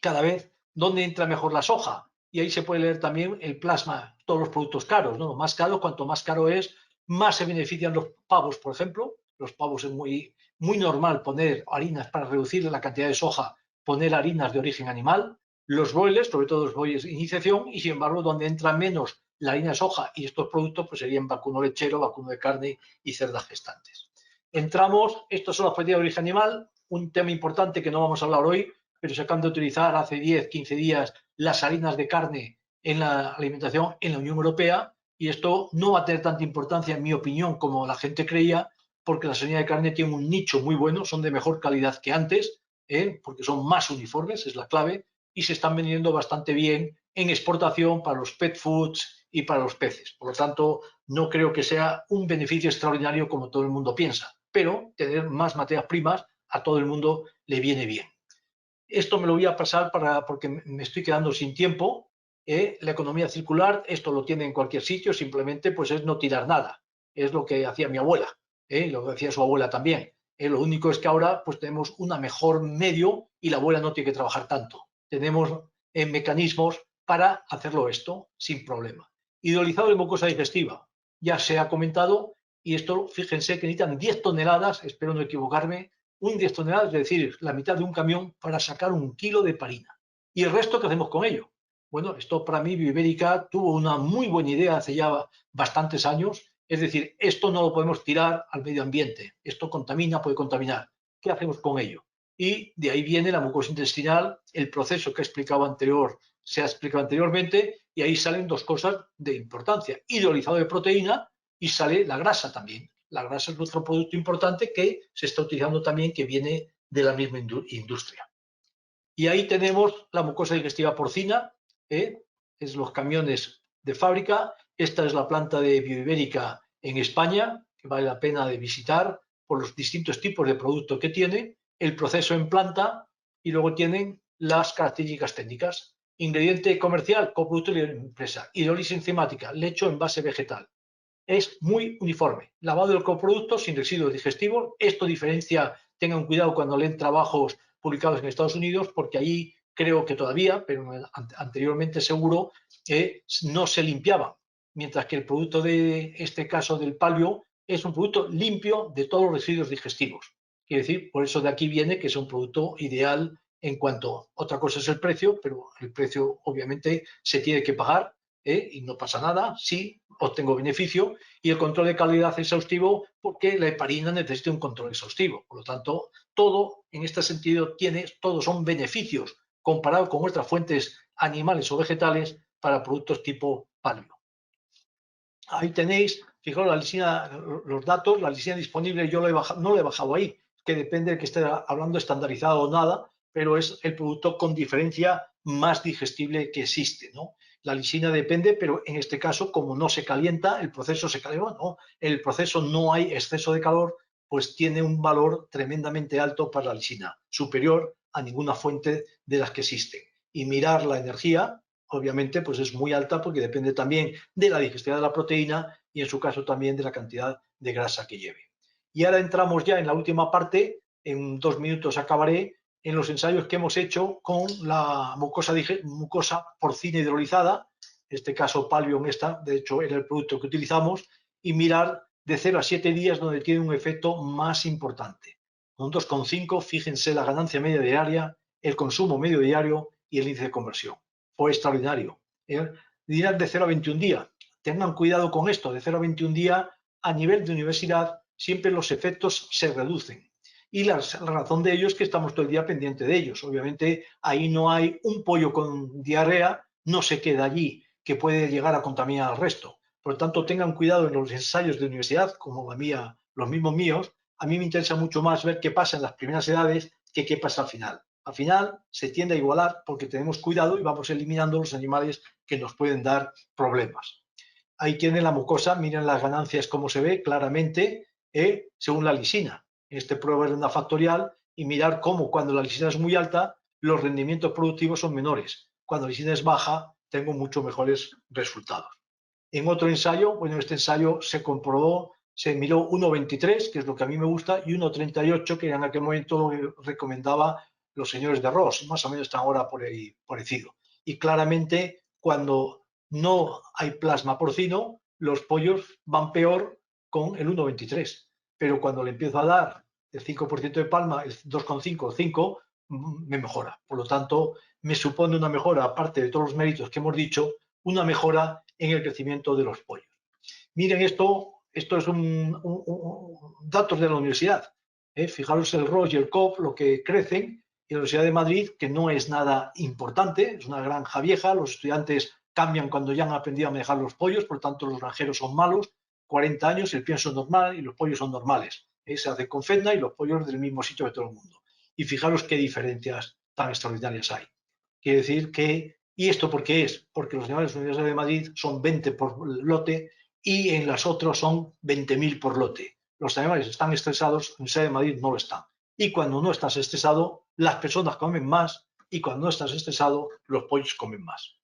cada vez, ¿dónde entra mejor la soja? Y ahí se puede leer también el plasma, todos los productos caros, ¿no? Más caro, cuanto más caro es, más se benefician los pavos, por ejemplo. Los pavos es muy normal poner harinas para reducir la cantidad de soja, poner harinas de origen animal. Los broilers, sobre todo los broilers de iniciación, y sin embargo, donde entra menos la harina de soja y estos productos, pues serían vacuno lechero, vacuno de carne y cerdas gestantes. Entramos, estos son las proteínas de origen animal, un tema importante que no vamos a hablar hoy, pero se acaban de utilizar hace 10, 15 días las harinas de carne en la alimentación en la Unión Europea, y esto no va a tener tanta importancia, en mi opinión, como la gente creía, porque las harinas de carne tienen un nicho muy bueno, son de mejor calidad que antes, porque son más uniformes, es la clave, y se están vendiendo bastante bien en exportación para los pet foods y para los peces. Por lo tanto, no creo que sea un beneficio extraordinario como todo el mundo piensa, pero tener más materias primas a todo el mundo le viene bien. Esto me lo voy a pasar porque me estoy quedando sin tiempo. La economía circular, esto lo tiene en cualquier sitio, simplemente pues es no tirar nada. Es lo que hacía mi abuela, lo que hacía su abuela también. Lo único es que ahora pues tenemos un mejor medio y la abuela no tiene que trabajar tanto. Tenemos mecanismos para hacerlo esto sin problema. Hidrolizado de mucosa digestiva, ya se ha comentado, y esto, fíjense que necesitan 10 toneladas, espero no equivocarme, 10 toneladas, es decir, la mitad de un camión para sacar 1 kilo de parina. ¿Y el resto qué hacemos con ello? Bueno, esto para mí Bioibérica tuvo una muy buena idea hace ya bastantes años, es decir, esto no lo podemos tirar al medio ambiente, esto contamina, puede contaminar. ¿Qué hacemos con ello? Y de ahí viene la mucosa intestinal, el proceso que se ha explicado anteriormente, y ahí salen dos cosas de importancia, hidrolizado de proteína y sale la grasa también. La grasa es otro producto importante que se está utilizando también, que viene de la misma industria. Y ahí tenemos la mucosa digestiva porcina, es los camiones de fábrica. Esta es la planta de Bioibérica en España, que vale la pena de visitar por los distintos tipos de producto que tiene, el proceso en planta, y luego tienen las características técnicas. Ingrediente comercial, coproducto de la empresa. Hidrólisis enzimática, lecho en base vegetal. Es muy uniforme. Lavado del coproducto sin residuos digestivos. Esto diferencia, tengan cuidado cuando leen trabajos publicados en Estados Unidos, porque ahí creo que todavía, pero anteriormente seguro, no se limpiaban. Mientras que el producto de este caso del palio es un producto limpio de todos los residuos digestivos. Quiere decir, por eso de aquí viene que es un producto ideal en cuanto, otra cosa es el precio, pero el precio obviamente se tiene que pagar, y no pasa nada, sí, obtengo beneficio, y el control de calidad exhaustivo porque la heparina necesita un control exhaustivo. Por lo tanto, todo en este sentido todos son beneficios comparado con otras fuentes animales o vegetales para productos tipo palio. Ahí tenéis, fijaos la lisina, los datos, la lisina disponible yo no lo he bajado ahí, que depende de que esté hablando estandarizado o nada, pero es el producto con diferencia más digestible que existe, ¿no? La lisina depende, pero en este caso, como no se calienta, el proceso se calienta, ¿no? El proceso no hay exceso de calor, pues tiene un valor tremendamente alto para la lisina, superior a ninguna fuente de las que existen. Y mirar la energía, obviamente, pues es muy alta porque depende también de la digestibilidad de la proteína y en su caso también de la cantidad de grasa que lleve. Y ahora entramos ya en la última parte, en 2 minutos acabaré, en los ensayos que hemos hecho con la mucosa porcina hidrolizada, en este caso Palio, de hecho era el producto que utilizamos, y mirar de 0 a 7 días donde tiene un efecto más importante. Con 2,5, fíjense la ganancia media diaria, el consumo medio diario y el índice de conversión. Fue extraordinario. Dirán de 0 a 21 días. Tengan cuidado con esto, de 0 a 21 días a nivel de universidad siempre los efectos se reducen. Y la razón de ello es que estamos todo el día pendiente de ellos. Obviamente ahí no hay un pollo con diarrea, no se queda allí. que puede llegar a contaminar al resto. Por lo tanto, tengan cuidado en los ensayos de universidad, como los mismos míos. A mí me interesa mucho más ver qué pasa en las primeras edades que qué pasa al final. Al final se tiende a igualar porque tenemos cuidado y vamos eliminando los animales que nos pueden dar problemas. Ahí tienen la mucosa, miren las ganancias cómo se ve claramente, según la lisina. Este prueba es una factorial y mirar cómo cuando la lisina es muy alta, los rendimientos productivos son menores. Cuando la lisina es baja, tengo mucho mejores resultados. En otro ensayo, bueno, este ensayo se comprobó, se miró 1,23, que es lo que a mí me gusta, y 1,38, que en aquel momento lo que recomendaba los señores de Ross, más o menos están ahora por ahí parecido. Y claramente, cuando no hay plasma porcino, los pollos van peor con el 1,23. Pero cuando le empiezo a dar el 5% de palma, el 2,5 o 5, me mejora. Por lo tanto, me supone una mejora, aparte de todos los méritos que hemos dicho, una mejora en el crecimiento de los pollos. Miren esto es datos de la universidad. Fijaros el Ross y el Cobb, lo que crecen, y la Universidad de Madrid, que no es nada importante, es una granja vieja, los estudiantes cambian cuando ya han aprendido a manejar los pollos, por lo tanto los granjeros son malos, 40 años, el pienso es normal y los pollos son normales. Se hace con Fedna y los pollos del mismo sitio de todo el mundo. Y fijaros qué diferencias tan extraordinarias hay. Quiere decir que, ¿y esto por qué es? Porque los animales de la Universidad de Madrid son 20 por lote y en las otras son 20.000 por lote. Los animales están estresados, en la Universidad de Madrid no lo están. Y cuando no estás estresado, las personas comen más y cuando no estás estresado, los pollos comen más.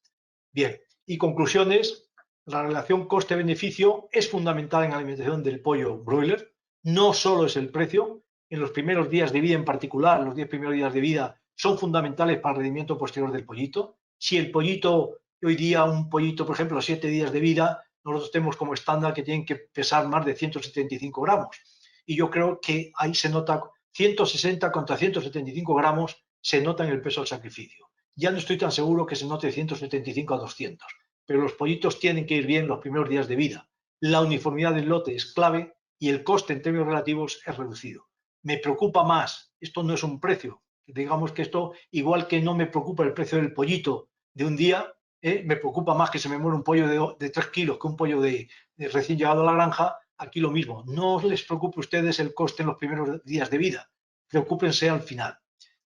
Bien, y conclusiones, la relación coste-beneficio es fundamental en la alimentación del pollo broiler. No solo es el precio, en los primeros días de vida en particular, los 10 primeros días de vida, son fundamentales para el rendimiento posterior del pollito. Si el pollito, hoy día un pollito, por ejemplo, a 7 días de vida, nosotros tenemos como estándar que tienen que pesar más de 175 gramos. Y yo creo que ahí se nota 160 contra 175 gramos, se nota en el peso del sacrificio. Ya no estoy tan seguro que se note 175 a 200, pero los pollitos tienen que ir bien los primeros días de vida. La uniformidad del lote es clave y el coste en términos relativos es reducido. Me preocupa más, esto no es un precio, digamos que esto, igual que no me preocupa el precio del pollito de un día, me preocupa más que se me muera un pollo de 3 kilos que un pollo de recién llegado a la granja. Aquí lo mismo, no les preocupe a ustedes el coste en los primeros días de vida, preocúpense al final.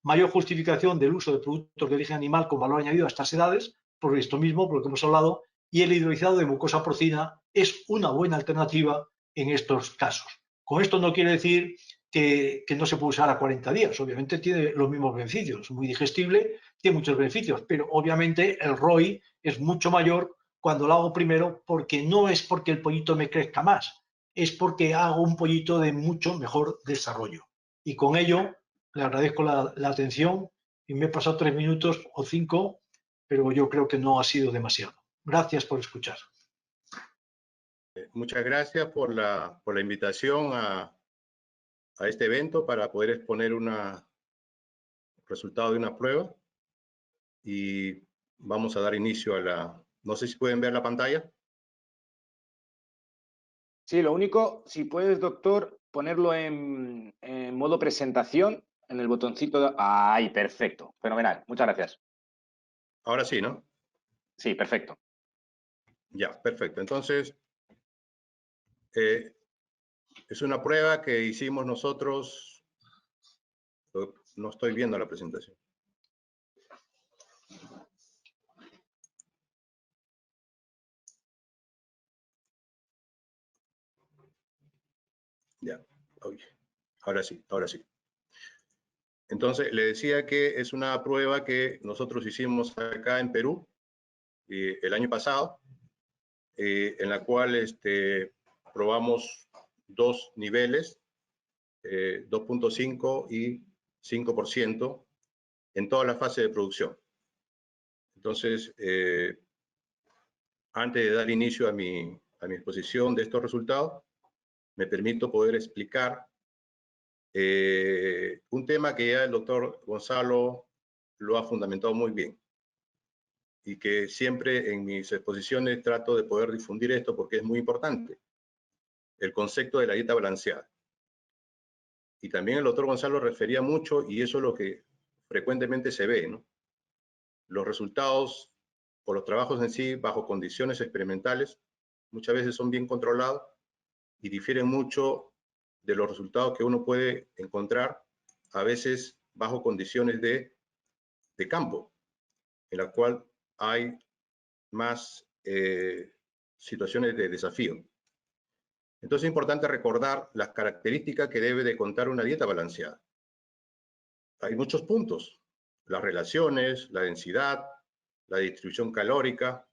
Mayor justificación del uso de productos de origen animal con valor añadido a estas edades, por esto mismo, por lo que hemos hablado, y el hidrolizado de mucosa porcina es una buena alternativa en estos casos. Con esto no quiere decir que no se puede usar a 40 días, obviamente tiene los mismos beneficios, es muy digestible, tiene muchos beneficios, pero obviamente el ROI es mucho mayor cuando lo hago primero, porque no es porque el pollito me crezca más, es porque hago un pollito de mucho mejor desarrollo. Y con ello le agradezco la atención y me he pasado 3 minutos o 5, pero yo creo que no ha sido demasiado. Gracias por escuchar. Muchas gracias por la invitación a este evento para poder exponer un resultado de una prueba. Y vamos a dar inicio a la... No sé si pueden ver la pantalla. Sí, lo único, si puedes, doctor, ponerlo en modo presentación, en el botoncito de... ¡Ay, perfecto! Fenomenal, muchas gracias. Ahora sí, ¿no? Sí, perfecto. Ya, perfecto. Entonces, es una prueba que hicimos nosotros. No estoy viendo la presentación. Ya, oye, ahora sí, ahora sí. Entonces, le decía que es una prueba que nosotros hicimos acá en Perú el año pasado, en la cual probamos dos niveles, 2.5 y 5%, en toda la fase de producción. Entonces, antes de dar inicio a mi exposición de estos resultados, me permito poder explicar un tema que ya el doctor Gonzalo lo ha fundamentado muy bien y que siempre en mis exposiciones trato de poder difundir esto porque es muy importante, el concepto de la dieta balanceada. Y también el doctor Gonzalo refería mucho, y eso es lo que frecuentemente se ve, ¿no? Los resultados o los trabajos en sí bajo condiciones experimentales muchas veces son bien controlados y difieren mucho de los resultados que uno puede encontrar a veces bajo condiciones de campo, en la cual hay más situaciones de desafío. Entonces es importante recordar las características que debe de contar una dieta balanceada. Hay muchos puntos: las relaciones, la densidad, la distribución calórica,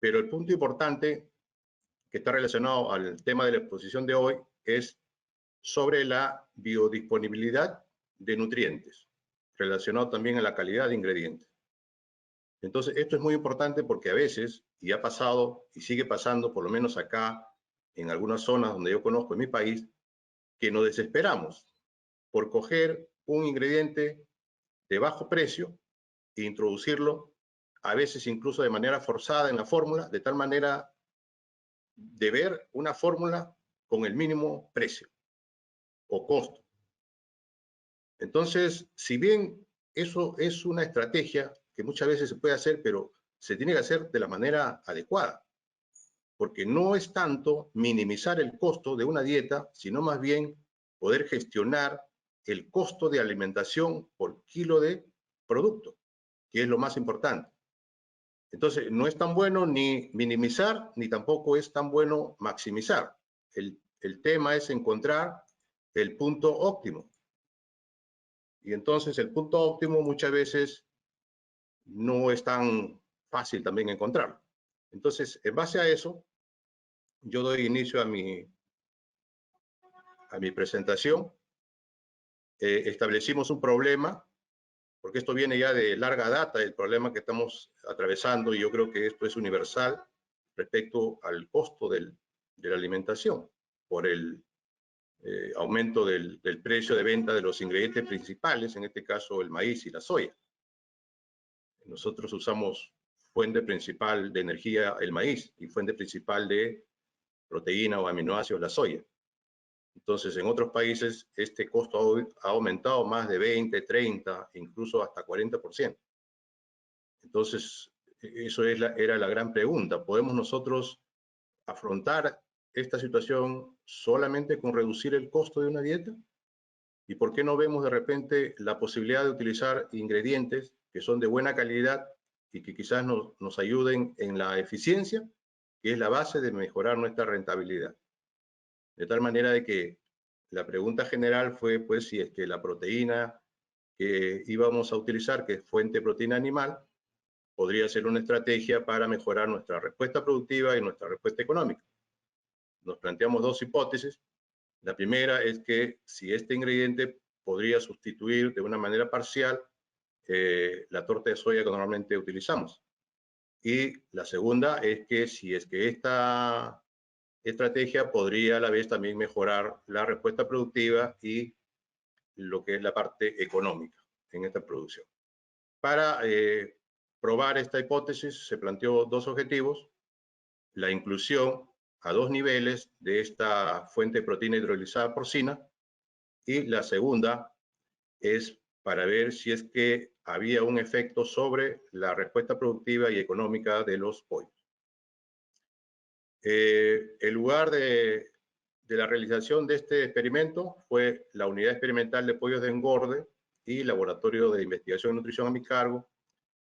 pero el punto importante que está relacionado al tema de la exposición de hoy es sobre la biodisponibilidad de nutrientes, relacionado también a la calidad de ingredientes. Entonces, esto es muy importante porque a veces, y ha pasado y sigue pasando, por lo menos acá, en algunas zonas donde yo conozco en mi país, que nos desesperamos por coger un ingrediente de bajo precio e introducirlo, a veces incluso de manera forzada en la fórmula, de tal manera de ver una fórmula con el mínimo precio o costo. Entonces, si bien eso es una estrategia que muchas veces se puede hacer, pero se tiene que hacer de la manera adecuada, porque no es tanto minimizar el costo de una dieta, sino más bien poder gestionar el costo de alimentación por kilo de producto, que es lo más importante. Entonces, no es tan bueno ni minimizar, ni tampoco es tan bueno maximizar. El tema es encontrar el punto óptimo. Y entonces el punto óptimo muchas veces no es tan fácil también encontrarlo. Entonces, en base a eso, yo doy inicio a mi presentación. Establecimos un problema, porque esto viene ya de larga data, el problema que estamos atravesando, y yo creo que esto es universal respecto al costo de la alimentación, por el aumento del precio de venta de los ingredientes principales, en este caso el maíz y la soya. Nosotros usamos fuente principal de energía el maíz y fuente principal de proteína o aminoácidos la soya. Entonces, en otros países este costo ha aumentado más de 20, 30, incluso hasta 40%. Entonces, eso era la gran pregunta. ¿Podemos nosotros afrontar esta situación solamente con reducir el costo de una dieta? ¿Y por qué no vemos de repente la posibilidad de utilizar ingredientes que son de buena calidad y que quizás nos ayuden en la eficiencia, que es la base de mejorar nuestra rentabilidad? De tal manera de que la pregunta general fue, pues, si es que la proteína que íbamos a utilizar, que es fuente de proteína animal, podría ser una estrategia para mejorar nuestra respuesta productiva y nuestra respuesta económica. Nos planteamos dos hipótesis. La primera es que si este ingrediente podría sustituir de una manera parcial la torta de soya que normalmente utilizamos. Y la segunda es que si es que esta estrategia podría a la vez también mejorar la respuesta productiva y lo que es la parte económica en esta producción. Para probar esta hipótesis se planteó dos objetivos: la inclusión a 2 niveles de esta fuente de proteína hidrolizada porcina, y la segunda es para ver si es que había un efecto sobre la respuesta productiva y económica de los pollos. El lugar de la realización de este experimento fue la Unidad Experimental de Pollos de Engorde y Laboratorio de Investigación y Nutrición a mi cargo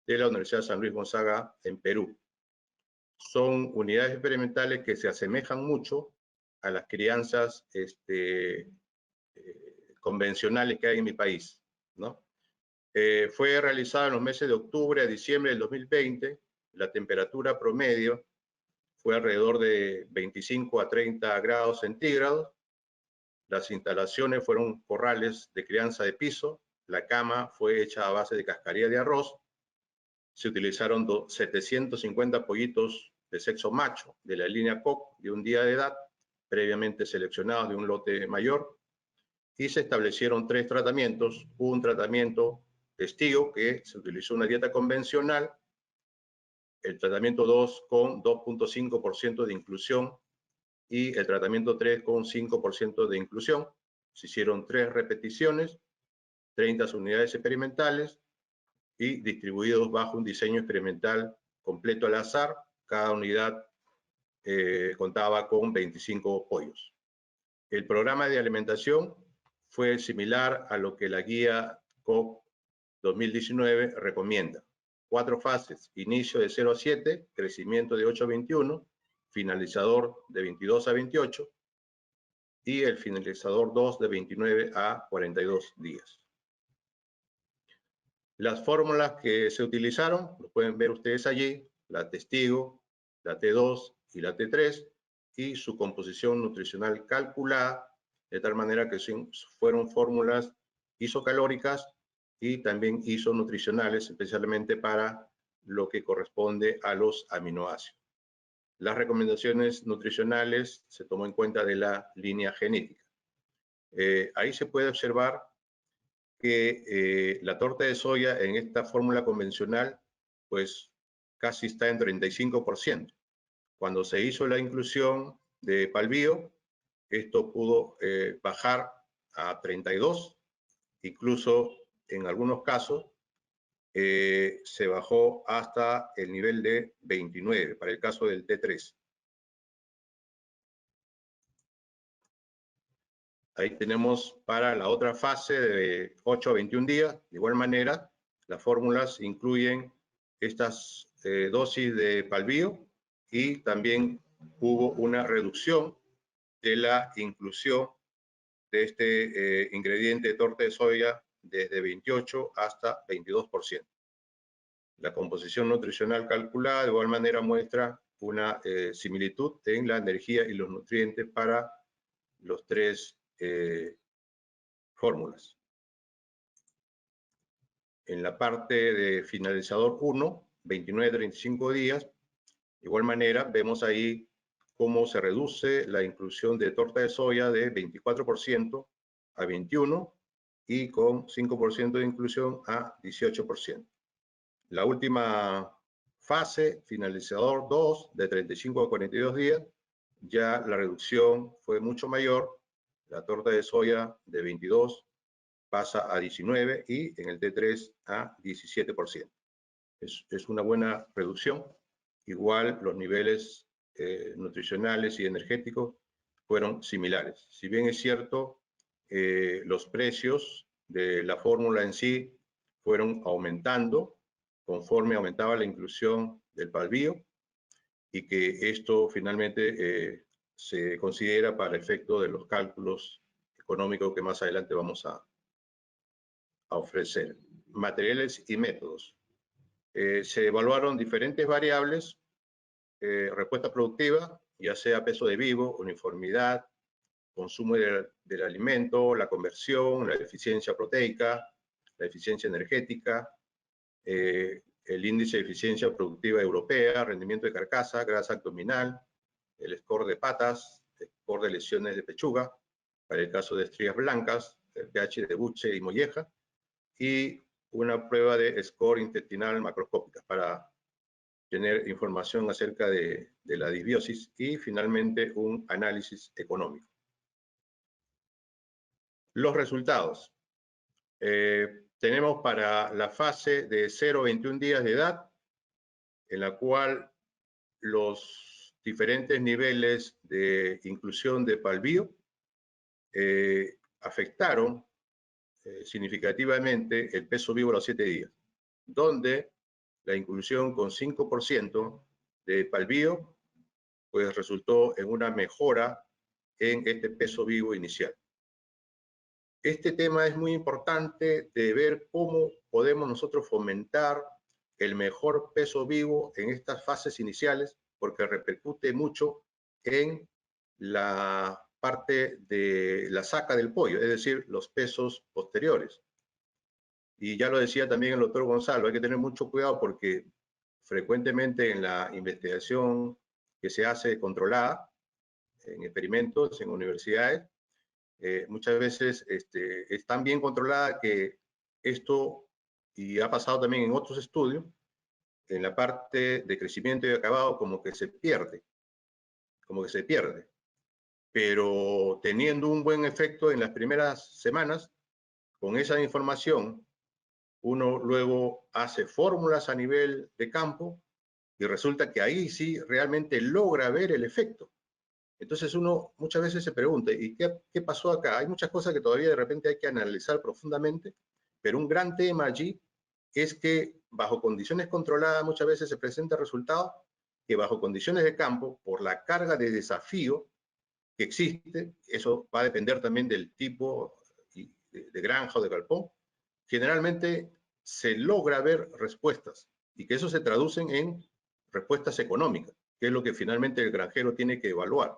de la Universidad San Luis Gonzaga en Perú. Son unidades experimentales que se asemejan mucho a las crianzas convencionales que hay en mi país, ¿no? Fue realizado en los meses de octubre a diciembre del 2020. La temperatura promedio fue alrededor de 25 a 30 grados centígrados. Las instalaciones fueron corrales de crianza de piso. La cama fue hecha a base de cascarilla de arroz. Se utilizaron 750 pollitos de sexo macho de la línea COC de un día de edad, previamente seleccionados de un lote mayor, y se establecieron 3 tratamientos. Un tratamiento testigo, que se utilizó una dieta convencional; el tratamiento 2 con 2.5% de inclusión y el tratamiento 3 con 5% de inclusión. Se hicieron 3 repeticiones, 30 unidades experimentales y distribuidos bajo un diseño experimental completo al azar, cada unidad contaba con 25 pollos. El programa de alimentación fue similar a lo que la guía COP 2019 recomienda. 4 fases: inicio de 0 a 7, crecimiento de 8 a 21, finalizador de 22 a 28 y el finalizador 2 de 29 a 42 días. Las fórmulas que se utilizaron, lo pueden ver ustedes allí, la testigo, la T2 y la T3, y su composición nutricional calculada, de tal manera que fueron fórmulas isocalóricas y también isonutricionales, especialmente para lo que corresponde a los aminoácidos. Las recomendaciones nutricionales se tomó en cuenta de la línea genética. Ahí se puede observar que la torta de soya en esta fórmula convencional, pues casi está en 35%. Cuando se hizo la inclusión de Palbio, esto pudo bajar a 32%, incluso en algunos casos se bajó hasta el nivel de 29%, para el caso del T3. Ahí tenemos para la otra fase de 8 a 21 días. De igual manera, las fórmulas incluyen estas dosis de Palbio y también hubo una reducción de la inclusión de este ingrediente de torta de soya desde 28 hasta 22%. La composición nutricional calculada de igual manera muestra una similitud en la energía y los nutrientes para los tres fórmulas. En la parte de finalizador 1, 29-35 días, de igual manera vemos ahí cómo se reduce la inclusión de torta de soya de 24% a 21% y con 5% de inclusión a 18%. La última fase, finalizador 2, de 35 a 42 días, ya la reducción fue mucho mayor. La torta de soya de 22 pasa a 19 y en el T3 a 17%. Es una buena reducción. Igual los niveles nutricionales y energéticos fueron similares. Si bien es cierto, los precios de la fórmula en sí fueron aumentando conforme aumentaba la inclusión del Palbio y que esto finalmente se considera para efecto de los cálculos económicos que más adelante vamos a ofrecer. Materiales y métodos. Se evaluaron diferentes variables, respuesta productiva, ya sea peso de vivo, uniformidad, consumo del alimento, la conversión, la eficiencia proteica, la eficiencia energética, el índice de eficiencia productiva europea, rendimiento de carcasa, grasa abdominal, el score de patas, el score de lesiones de pechuga, para el caso de estrías blancas, el pH de buche y molleja, y una prueba de score intestinal macroscópica para tener información acerca de la disbiosis y finalmente un análisis económico. Los resultados. Tenemos para la fase de 0 a 21 días de edad, en la cual los diferentes niveles de inclusión de Palbio afectaron significativamente el peso vivo a los 7 días, donde la inclusión con 5% de Palbio pues resultó en una mejora en este peso vivo inicial. Este tema es muy importante de ver cómo podemos nosotros fomentar el mejor peso vivo en estas fases iniciales, porque repercute mucho en la parte de la saca del pollo, es decir, los pesos posteriores. Y ya lo decía también el doctor Gonzalo, hay que tener mucho cuidado porque frecuentemente en la investigación que se hace controlada, en experimentos, en universidades, muchas veces es tan bien controlada que esto, y ha pasado también en otros estudios, en la parte de crecimiento y acabado como que se pierde. Pero teniendo un buen efecto en las primeras semanas, con esa información, uno luego hace fórmulas a nivel de campo Y resulta que ahí sí realmente logra ver el efecto. Entonces uno muchas veces se pregunta, ¿y qué pasó acá? Hay muchas cosas que todavía de repente hay que analizar profundamente, pero un gran tema allí es que bajo condiciones controladas muchas veces se presenta resultados que bajo condiciones de campo, por la carga de desafío que existe, eso va a depender también del tipo de granja o de galpón, generalmente se logra ver respuestas y que eso se traducen en respuestas económicas, que es lo que finalmente el granjero tiene que evaluar.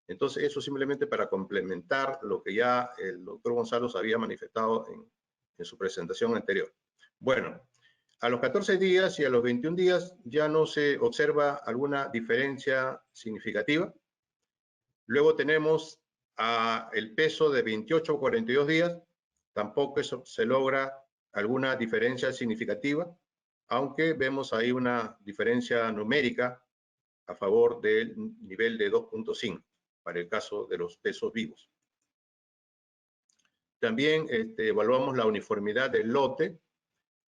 Entonces, eso simplemente para complementar lo que ya el doctor Gonzalo había manifestado en su presentación anterior. Bueno, a los 14 días y a los 21 días ya no se observa alguna diferencia significativa. Luego tenemos el peso de 28 a 42 días, tampoco eso se logra alguna diferencia significativa, aunque vemos ahí una diferencia numérica a favor del nivel de 2.5 para el caso de los pesos vivos. También evaluamos la uniformidad del lote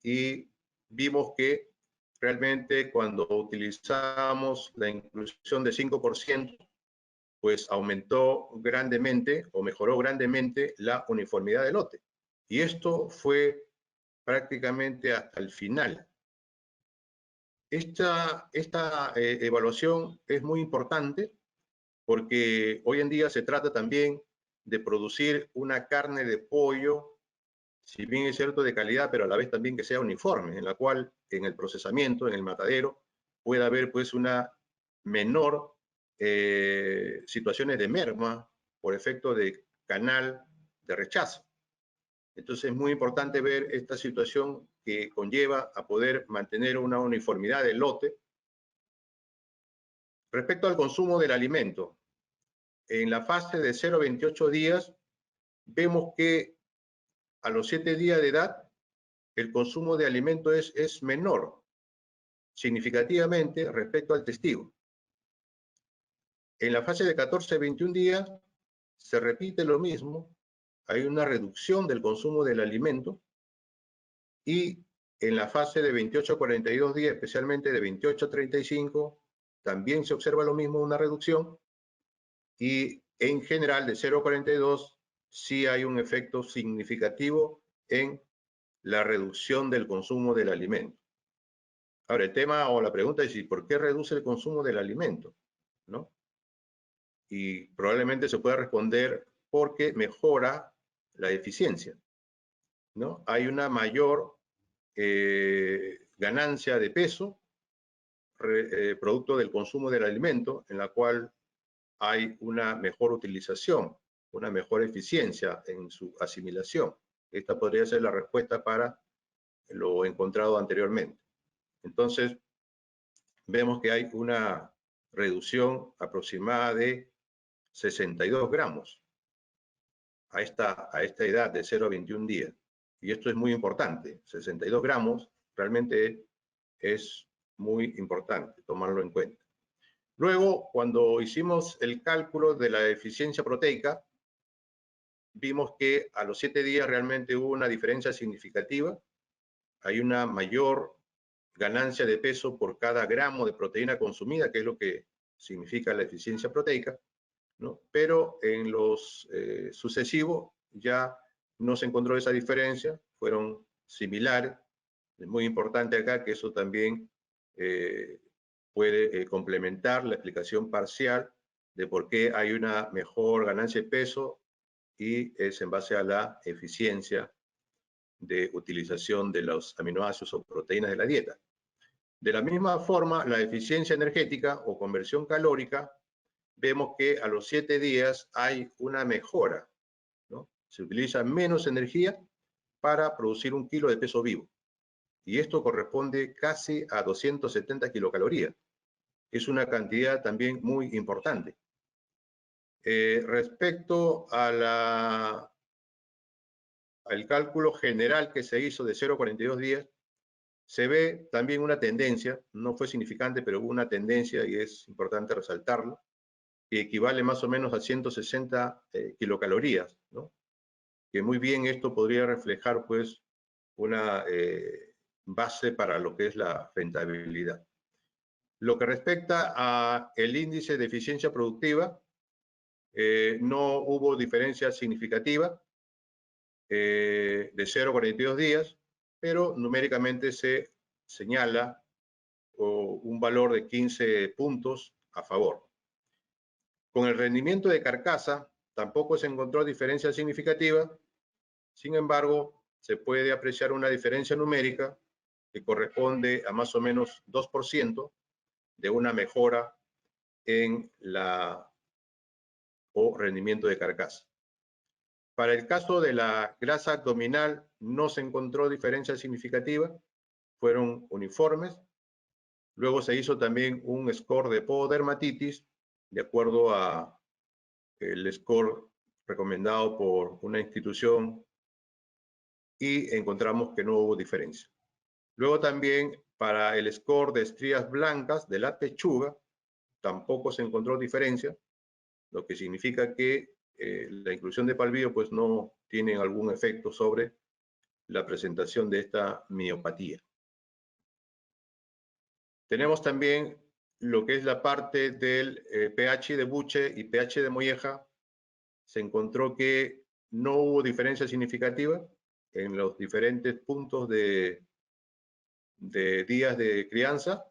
y vimos que realmente cuando utilizamos la inclusión de 5%, pues aumentó grandemente o mejoró grandemente la uniformidad del lote. Y esto fue prácticamente hasta el final. Esta evaluación es muy importante porque hoy en día se trata también de producir una carne de pollo, si bien es cierto de calidad, pero a la vez también que sea uniforme, en la cual en el procesamiento, en el matadero, pueda haber pues una menor situaciones de merma por efecto de canal de rechazo. Entonces es muy importante ver esta situación que conlleva a poder mantener una uniformidad del lote. Respecto al consumo del alimento, en la fase de 0 a 28 días, vemos que a los 7 días de edad, el consumo de alimento es menor significativamente respecto al testigo. En la fase de 14 a 21 días, se repite lo mismo, hay una reducción del consumo del alimento y en la fase de 28 a 42 días, especialmente de 28 a 35, también se observa lo mismo, una reducción, y en general de 0 a 42 sí hay un efecto significativo en la reducción del consumo del alimento. Ahora, el tema o la pregunta es, ¿y por qué reduce el consumo del alimento? ¿No? Y probablemente se pueda responder porque mejora la eficiencia, ¿no? Hay una mayor ganancia de peso producto del consumo del alimento, en la cual hay una mejor utilización, una mejor eficiencia en su asimilación. Esta podría ser la respuesta para lo encontrado anteriormente. Entonces, vemos que hay una reducción aproximada de 62 gramos a esta edad de 0 a 21 días. Y esto es muy importante. 62 gramos realmente es muy importante tomarlo en cuenta. Luego, cuando hicimos el cálculo de la eficiencia proteica, vimos que a los 7 días realmente hubo una diferencia significativa. Hay una mayor ganancia de peso por cada gramo de proteína consumida, que es lo que significa la eficiencia proteica, ¿no? Pero en los sucesivos ya no se encontró esa diferencia, fueron similares. Es muy importante acá que eso también puede complementar la explicación parcial de por qué hay una mejor ganancia de peso y es en base a la eficiencia de utilización de los aminoácidos o proteínas de la dieta. De la misma forma, la eficiencia energética o conversión calórica, vemos que a los 7 días hay una mejora, ¿no? Se utiliza menos energía para producir 1 kilo de peso vivo. Y esto corresponde casi a 270 kilocalorías. Es una cantidad también muy importante. Respecto a al cálculo general que se hizo de 0 a 42 días, se ve también una tendencia, no fue significante, pero hubo una tendencia y es importante resaltarlo, que equivale más o menos a 160 kilocalorías, ¿no? Que muy bien esto podría reflejar pues una base para lo que es la rentabilidad. Lo que respecta a el índice de eficiencia productiva, no hubo diferencia significativa de 0 a 42 días, pero numéricamente se señala un valor de 15 puntos a favor. Con el rendimiento de carcasa tampoco se encontró diferencia significativa, sin embargo, se puede apreciar una diferencia numérica que corresponde a más o menos 2% de una mejora en rendimiento de carcasa. Para el caso de la grasa abdominal no se encontró diferencia significativa, fueron uniformes. Luego se hizo también un score de pododermatitis de acuerdo a el score recomendado por una institución y encontramos que no hubo diferencia. Luego también para el score de estrías blancas de la pechuga tampoco se encontró diferencia, lo que significa que la inclusión de palvillo pues no tiene algún efecto sobre la presentación de esta miopatía. Tenemos también lo que es la parte del pH de buche y pH de molleja. Se encontró que no hubo diferencia significativa en los diferentes puntos de días de crianza,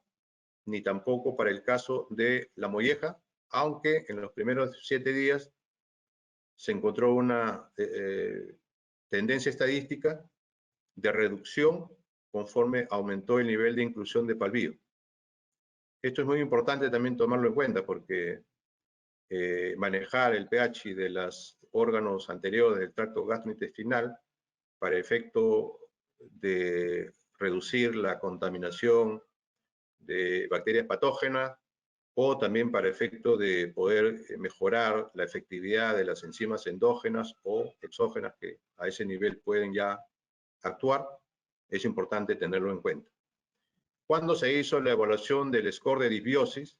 ni tampoco para el caso de la molleja, aunque en los primeros 7 días se encontró una tendencia estadística de reducción conforme aumentó el nivel de inclusión de palvillo. Esto es muy importante también tomarlo en cuenta porque manejar el pH de los órganos anteriores del tracto gastrointestinal para efecto de reducir la contaminación de bacterias patógenas o también para efecto de poder mejorar la efectividad de las enzimas endógenas o exógenas que a ese nivel pueden ya actuar, es importante tenerlo en cuenta. Cuando se hizo la evaluación del score de disbiosis,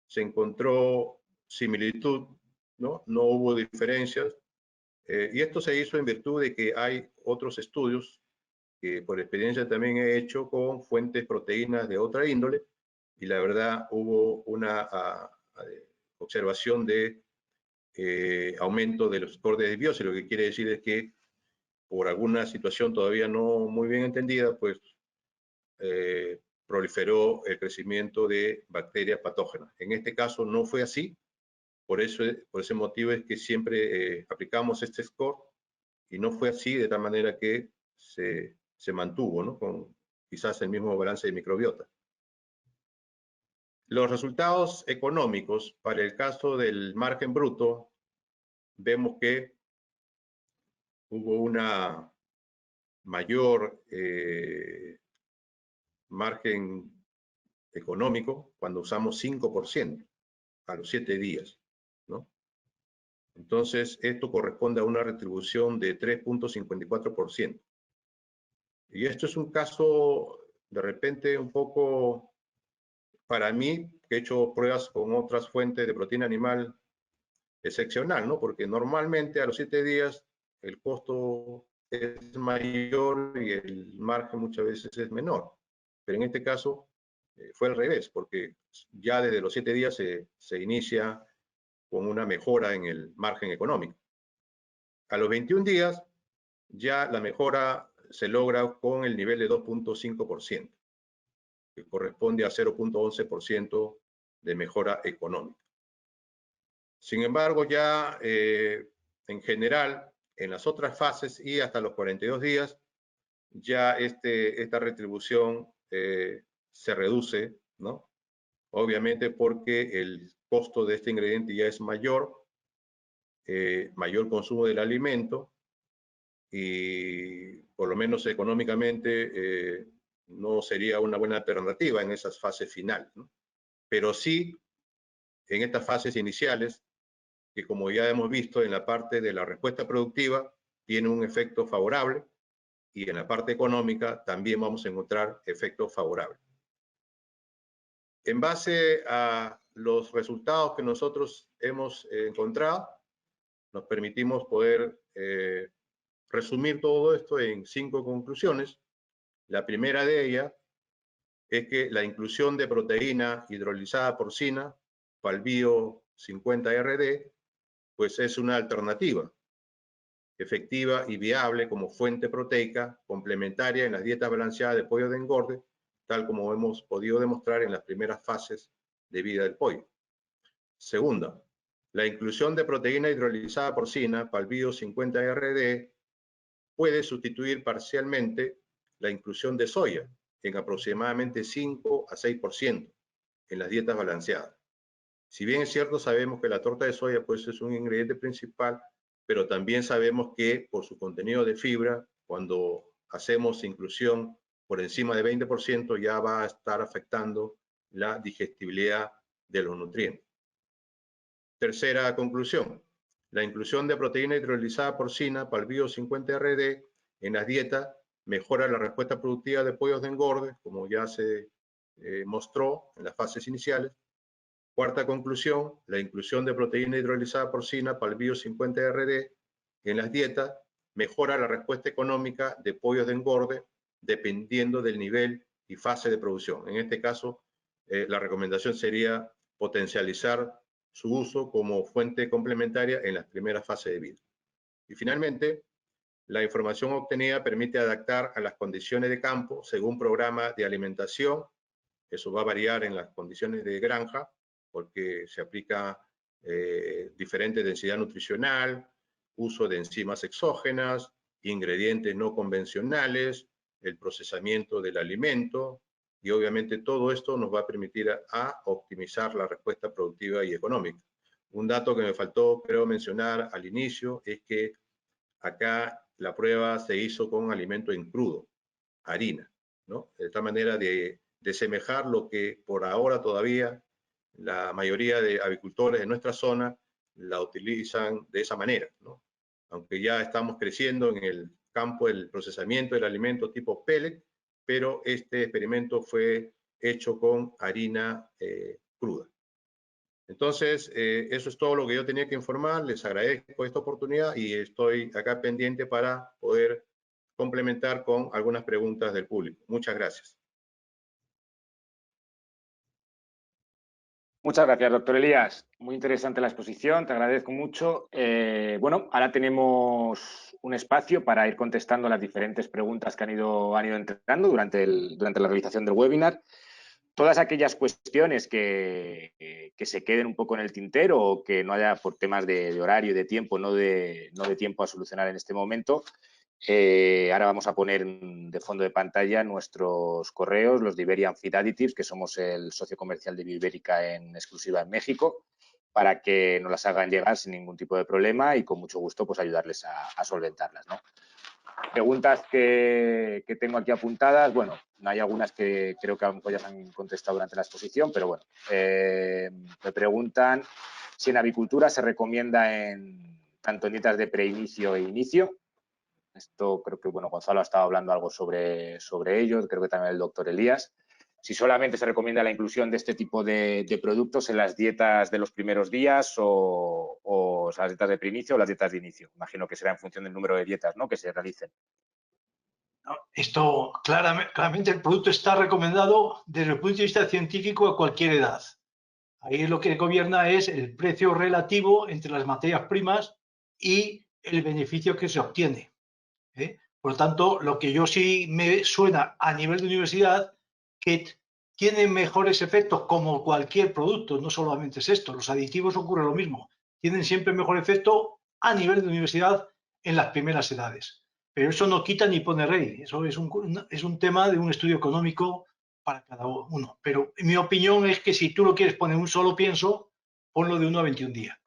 se encontró similitud, no hubo diferencias, y esto se hizo en virtud de que hay otros estudios que por experiencia también he hecho con fuentes proteínas de otra índole, y la verdad hubo una observación de aumento de los scores de disbiosis, lo que quiere decir es que por alguna situación todavía no muy bien entendida, pues proliferó el crecimiento de bacterias patógenas. En este caso no fue así, por ese motivo es que siempre aplicamos este score y no fue así de tal manera que se mantuvo, ¿no? Con quizás el mismo balance de microbiota. Los resultados económicos para el caso del margen bruto, vemos que hubo una mayor margen económico cuando usamos 5% a los 7 días, ¿no? Entonces, esto corresponde a una retribución de 3.54%. Y esto es un caso, de repente, un poco, para mí, que he hecho pruebas con otras fuentes de proteína animal, excepcional, ¿no? Porque normalmente a los 7 días el costo es mayor y el margen muchas veces es menor. Pero en este caso fue al revés, porque ya desde los 7 días se inicia con una mejora en el margen económico. A los 21 días ya la mejora se logra con el nivel de 2.5%, que corresponde a 0.11% de mejora económica. Sin embargo, ya en general, en las otras fases y hasta los 42 días, ya esta retribución se reduce, ¿no? Obviamente porque el costo de este ingrediente ya es mayor, mayor consumo del alimento y por lo menos económicamente no sería una buena alternativa en esas fases finales, ¿no? Pero sí, en estas fases iniciales, que como ya hemos visto en la parte de la respuesta productiva, tiene un efecto favorable y en la parte económica también vamos a encontrar efectos favorables. En base a los resultados que nosotros hemos encontrado, nos permitimos poder resumir todo esto en 5 conclusiones. La primera de ellas es que la inclusión de proteína hidrolizada porcina, Palbio 50RD, pues es una alternativa efectiva y viable como fuente proteica complementaria en las dietas balanceadas de pollo de engorde, tal como hemos podido demostrar en las primeras fases de vida del pollo. Segunda, la inclusión de proteína hidrolizada porcina, Palbio 50RD, puede sustituir parcialmente la inclusión de soya en aproximadamente 5 a 6% en las dietas balanceadas. Si bien es cierto, sabemos que la torta de soya pues, es un ingrediente principal, pero también sabemos que por su contenido de fibra, cuando hacemos inclusión por encima de 20%, ya va a estar afectando la digestibilidad de los nutrientes. Tercera conclusión, la inclusión de proteína hidrolizada porcina, Palbio 50RD, en las dietas mejora la respuesta productiva de pollos de engorde, como ya se mostró en las fases iniciales. Cuarta conclusión, la inclusión de proteína hidrolizada porcina, Palbio 50RD, en las dietas mejora la respuesta económica de pollos de engorde dependiendo del nivel y fase de producción. En este caso, la recomendación sería potencializar su uso como fuente complementaria en las primeras fases de vida. Y finalmente, la información obtenida permite adaptar a las condiciones de campo según programa de alimentación. Eso va a variar en las condiciones de granja porque se aplica diferente densidad nutricional, uso de enzimas exógenas, ingredientes no convencionales, el procesamiento del alimento, y obviamente todo esto nos va a permitir a optimizar la respuesta productiva y económica. Un dato que me faltó, creo, mencionar al inicio es que acá la prueba se hizo con alimento en crudo, harina, ¿no? De tal manera de semejar lo que por ahora todavía la mayoría de avicultores de nuestra zona la utilizan de esa manera, ¿no? Aunque ya estamos creciendo en el campo del procesamiento del alimento tipo pellet, pero este experimento fue hecho con harina cruda. Entonces, eso es todo lo que yo tenía que informar. Les agradezco esta oportunidad y estoy acá pendiente para poder complementar con algunas preguntas del público. Muchas gracias. Muchas gracias, doctor Elías. Muy interesante la exposición, te agradezco mucho. Bueno, ahora tenemos un espacio para ir contestando las diferentes preguntas que han ido entrando durante la realización del webinar. Todas aquellas cuestiones que se queden un poco en el tintero o que no haya por temas de horario y de tiempo, no de tiempo a solucionar en este momento, ahora vamos a poner de fondo de pantalla nuestros correos, los de Iberian Feed Additives, que somos el socio comercial de Bioibérica en exclusiva en México, para que nos las hagan llegar sin ningún tipo de problema y con mucho gusto pues ayudarles a solventarlas, ¿no? Preguntas que tengo aquí apuntadas, bueno, hay algunas que creo que a lo mejor ya se han contestado durante la exposición, pero bueno, me preguntan si en avicultura se recomienda tanto en dietas de preinicio e inicio. Esto creo que, bueno, Gonzalo ha estado hablando algo sobre ello, creo que también el doctor Elías. Si solamente se recomienda la inclusión de este tipo de productos en las dietas de los primeros días o las dietas de preinicio o las dietas de inicio. Imagino que será en función del número de dietas, ¿no?, que se realicen. Esto, claramente el producto está recomendado desde el punto de vista científico a cualquier edad. Ahí lo que gobierna es el precio relativo entre las materias primas y el beneficio que se obtiene. Por lo tanto, lo que yo sí me suena a nivel de universidad, que tiene mejores efectos como cualquier producto, no solamente es esto, los aditivos ocurre lo mismo, tienen siempre mejor efecto a nivel de universidad en las primeras edades. Pero eso no quita ni pone rey, eso es un tema de un estudio económico para cada uno. Pero mi opinión es que si tú lo quieres poner un solo pienso, ponlo de 1 a 21 días.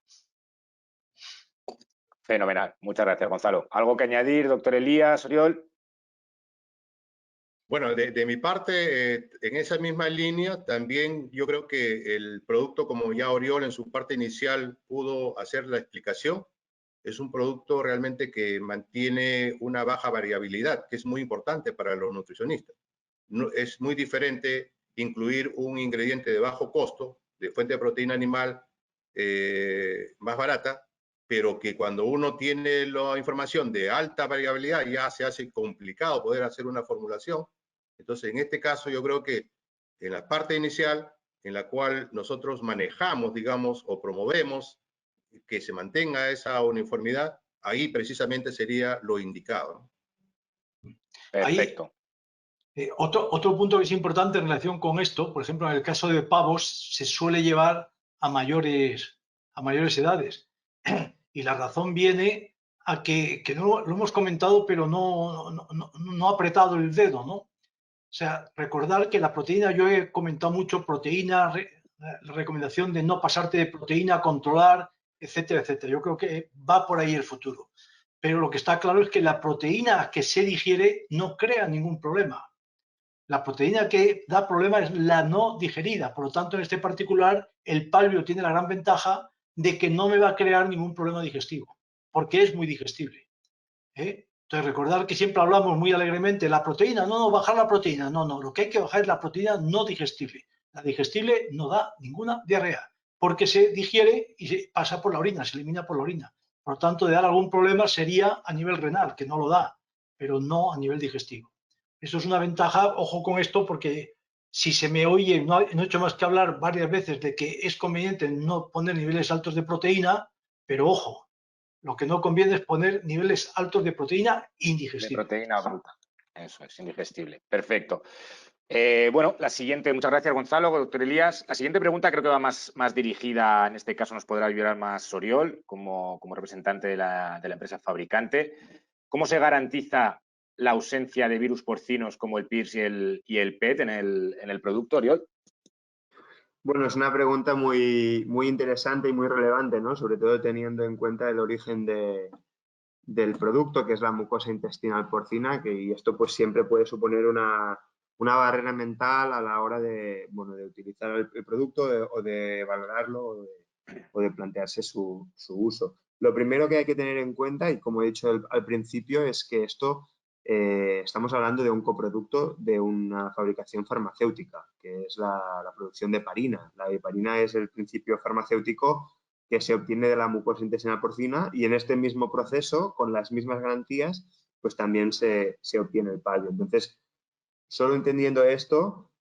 Fenomenal. Muchas gracias, Gonzalo. ¿Algo que añadir, doctor Elías, Oriol? Bueno, de mi parte, en esa misma línea, también yo creo que el producto, como ya Oriol en su parte inicial pudo hacer la explicación, es un producto realmente que mantiene una baja variabilidad, que es muy importante para los nutricionistas. No, es muy diferente incluir un ingrediente de bajo costo, de fuente de proteína animal más barata, pero que cuando uno tiene la información de alta variabilidad ya se hace complicado poder hacer una formulación. Entonces, en este caso yo creo que En la parte inicial, en la cual nosotros manejamos, digamos, o promovemos que se mantenga esa uniformidad, ahí precisamente sería lo indicado. Perfecto. Otro punto que es importante en relación con esto, por ejemplo, en el caso de pavos, se suele llevar a mayores edades. Y la razón viene a que no lo hemos comentado, pero no ha apretado el dedo, ¿no? O sea, recordar que la proteína, yo he comentado mucho proteína, la recomendación de no pasarte de proteína, controlar, etcétera, etcétera. Yo creo que va por ahí el futuro. Pero lo que está claro es que la proteína que se digiere no crea ningún problema. La proteína que da problema es la no digerida. Por lo tanto, en este particular, el palmio tiene la gran ventaja de que no me va a crear ningún problema digestivo, porque es muy digestible. Entonces, recordar que siempre hablamos muy alegremente, la proteína, no, bajar la proteína. No, lo que hay que bajar es la proteína no digestible. La digestible no da ninguna diarrea, porque se digiere y se pasa por la orina, se elimina por la orina. Por lo tanto, de dar algún problema sería a nivel renal, que no lo da, pero no a nivel digestivo. Eso es una ventaja, ojo con esto, porque si se me oye, no he hecho más que hablar varias veces de que es conveniente no poner niveles altos de proteína, pero ojo, lo que no conviene es poner niveles altos de proteína indigestible. De proteína bruta. Eso es, indigestible. Perfecto. Bueno, la siguiente, muchas gracias Gonzalo, doctor Elías. La siguiente pregunta creo que va más dirigida, en este caso nos podrá ayudar más Oriol, como representante de la empresa fabricante. ¿Cómo se garantiza la ausencia de virus porcinos como el PIRS y el PET en el producto, Oriol? Bueno, es una pregunta muy interesante y muy relevante, ¿no? Sobre todo teniendo en cuenta el origen del producto, que es la mucosa intestinal porcina, y esto pues siempre puede suponer una barrera mental a la hora de utilizar el producto o de valorarlo o de plantearse su uso. Lo primero que hay que tener en cuenta, y como he dicho al principio, es que esto estamos hablando de un coproducto de una fabricación farmacéutica, que es la producción de heparina. La heparina es el principio farmacéutico que se obtiene de la mucosa intestinal porcina y en este mismo proceso, con las mismas garantías, pues también se obtiene el palio. Entonces, solo entendiendo esto,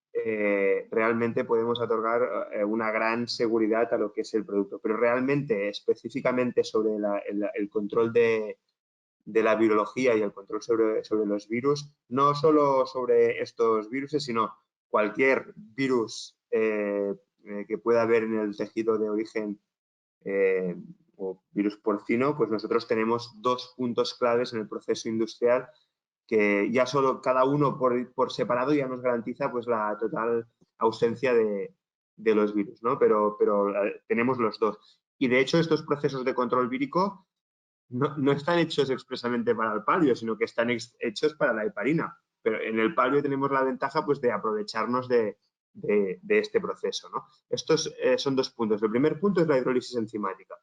realmente podemos otorgar una gran seguridad a lo que es el producto. Pero realmente, específicamente sobre el control de la virología y el control sobre los virus, no solo sobre estos virus, sino cualquier virus que pueda haber en el tejido de origen o virus porcino, pues nosotros tenemos dos puntos claves en el proceso industrial que ya solo cada uno por separado ya nos garantiza pues la total ausencia de los virus, ¿no? Pero tenemos los dos. Y de hecho estos procesos de control vírico no están hechos expresamente para el palio, sino que están hechos para la heparina. Pero en el palio tenemos la ventaja pues, de aprovecharnos de este proceso, ¿no? Estos son dos puntos. El primer punto es la hidrólisis enzimática,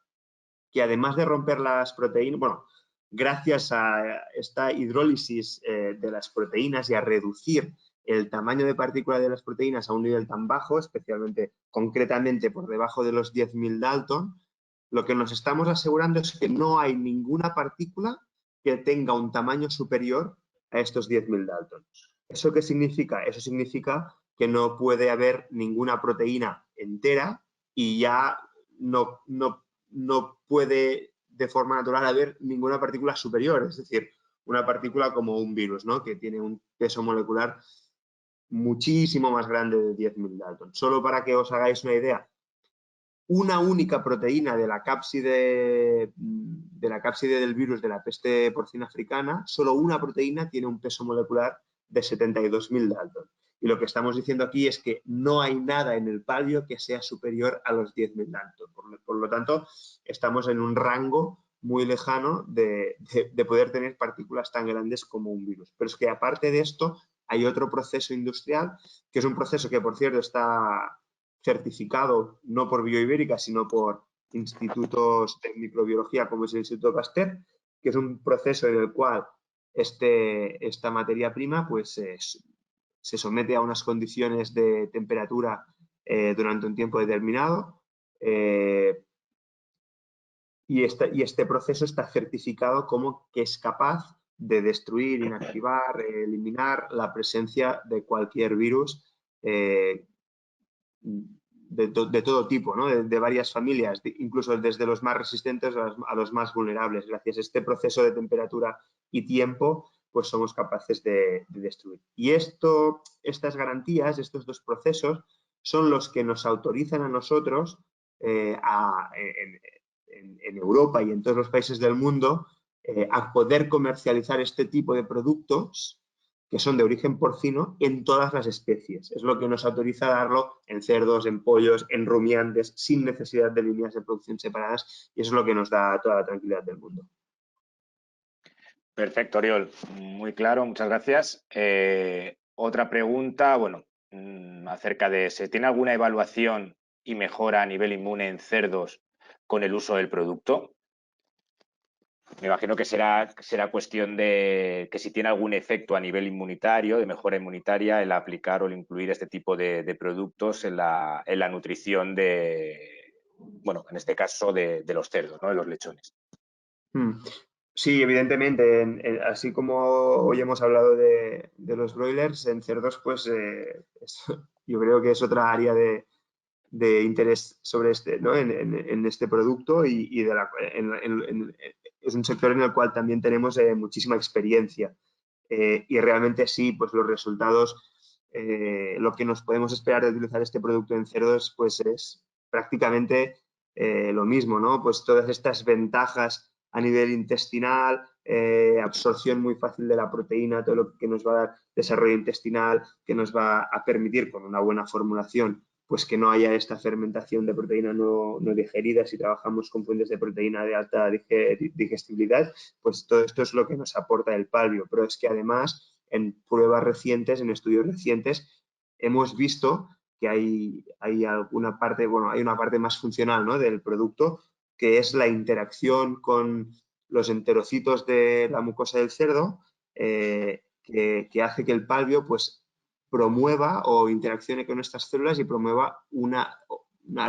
que además de romper las proteínas, bueno, gracias a esta hidrólisis de las proteínas y a reducir el tamaño de partícula de las proteínas a un nivel tan bajo, especialmente, concretamente, por debajo de los 10.000 Dalton, lo que nos estamos asegurando es que no hay ninguna partícula que tenga un tamaño superior a estos 10.000 Dalton. ¿Eso qué significa? Eso significa que no puede haber ninguna proteína entera y ya no puede de forma natural haber ninguna partícula superior, es decir, una partícula como un virus, ¿no? Que tiene un peso molecular muchísimo más grande de 10.000 Dalton. Solo para que os hagáis una idea, una única proteína de la cápside del virus de la peste porcina africana, solo una proteína tiene un peso molecular de 72.000 Dalton. Y lo que estamos diciendo aquí es que no hay nada en el palio que sea superior a los 10.000 Dalton. Por lo tanto, estamos en un rango muy lejano de poder tener partículas tan grandes como un virus. Pero es que aparte de esto, hay otro proceso industrial, que es un proceso que, por cierto, está certificado no por Bioibérica, sino por institutos de microbiología como es el Instituto Pasteur, que es un proceso en el cual esta materia prima pues, se somete a unas condiciones de temperatura durante un tiempo determinado y este proceso está certificado como que es capaz de destruir, inactivar, eliminar la presencia de cualquier virus de todo tipo, ¿no? De varias familias, incluso desde los más resistentes a los más vulnerables. Gracias a este proceso de temperatura y tiempo, pues somos capaces de destruir. Y estas garantías, estos dos procesos, son los que nos autorizan a nosotros, en Europa y en todos los países del mundo, a poder comercializar este tipo de productos que son de origen porcino en todas las especies. Es lo que nos autoriza a darlo en cerdos, en pollos, en rumiantes, sin necesidad de líneas de producción separadas, y eso es lo que nos da toda la tranquilidad del mundo. Perfecto, Oriol. Muy claro, muchas gracias. Otra pregunta, bueno, acerca de, ¿se tiene alguna evaluación y mejora a nivel inmune en cerdos con el uso del producto? Me imagino que será cuestión de que si tiene algún efecto a nivel inmunitario, de mejora inmunitaria, el aplicar o el incluir este tipo de productos en la nutrición de, bueno, en este caso de los cerdos, ¿no? De los lechones. Sí, evidentemente, así como hoy hemos hablado de los broilers, en cerdos, pues yo creo que es otra área de interés sobre este, ¿no? en este producto y es un sector en el cual también tenemos muchísima experiencia. Y realmente sí, pues los resultados, lo que nos podemos esperar de utilizar este producto en cerdos, pues es prácticamente lo mismo, ¿no? Pues todas estas ventajas a nivel intestinal, absorción muy fácil de la proteína, todo lo que nos va a dar desarrollo intestinal, que nos va a permitir con una buena formulación pues que no haya esta fermentación de proteína no digerida si trabajamos con fuentes de proteína de alta digestibilidad, pues todo esto es lo que nos aporta el Palbio. Pero es que además en pruebas recientes, en estudios recientes, hemos visto que hay alguna parte, bueno, hay una parte más funcional, ¿no? del producto, que es la interacción con los enterocitos de la mucosa del cerdo, que hace que el Palbio pues promueva o interaccione con estas células y promueva una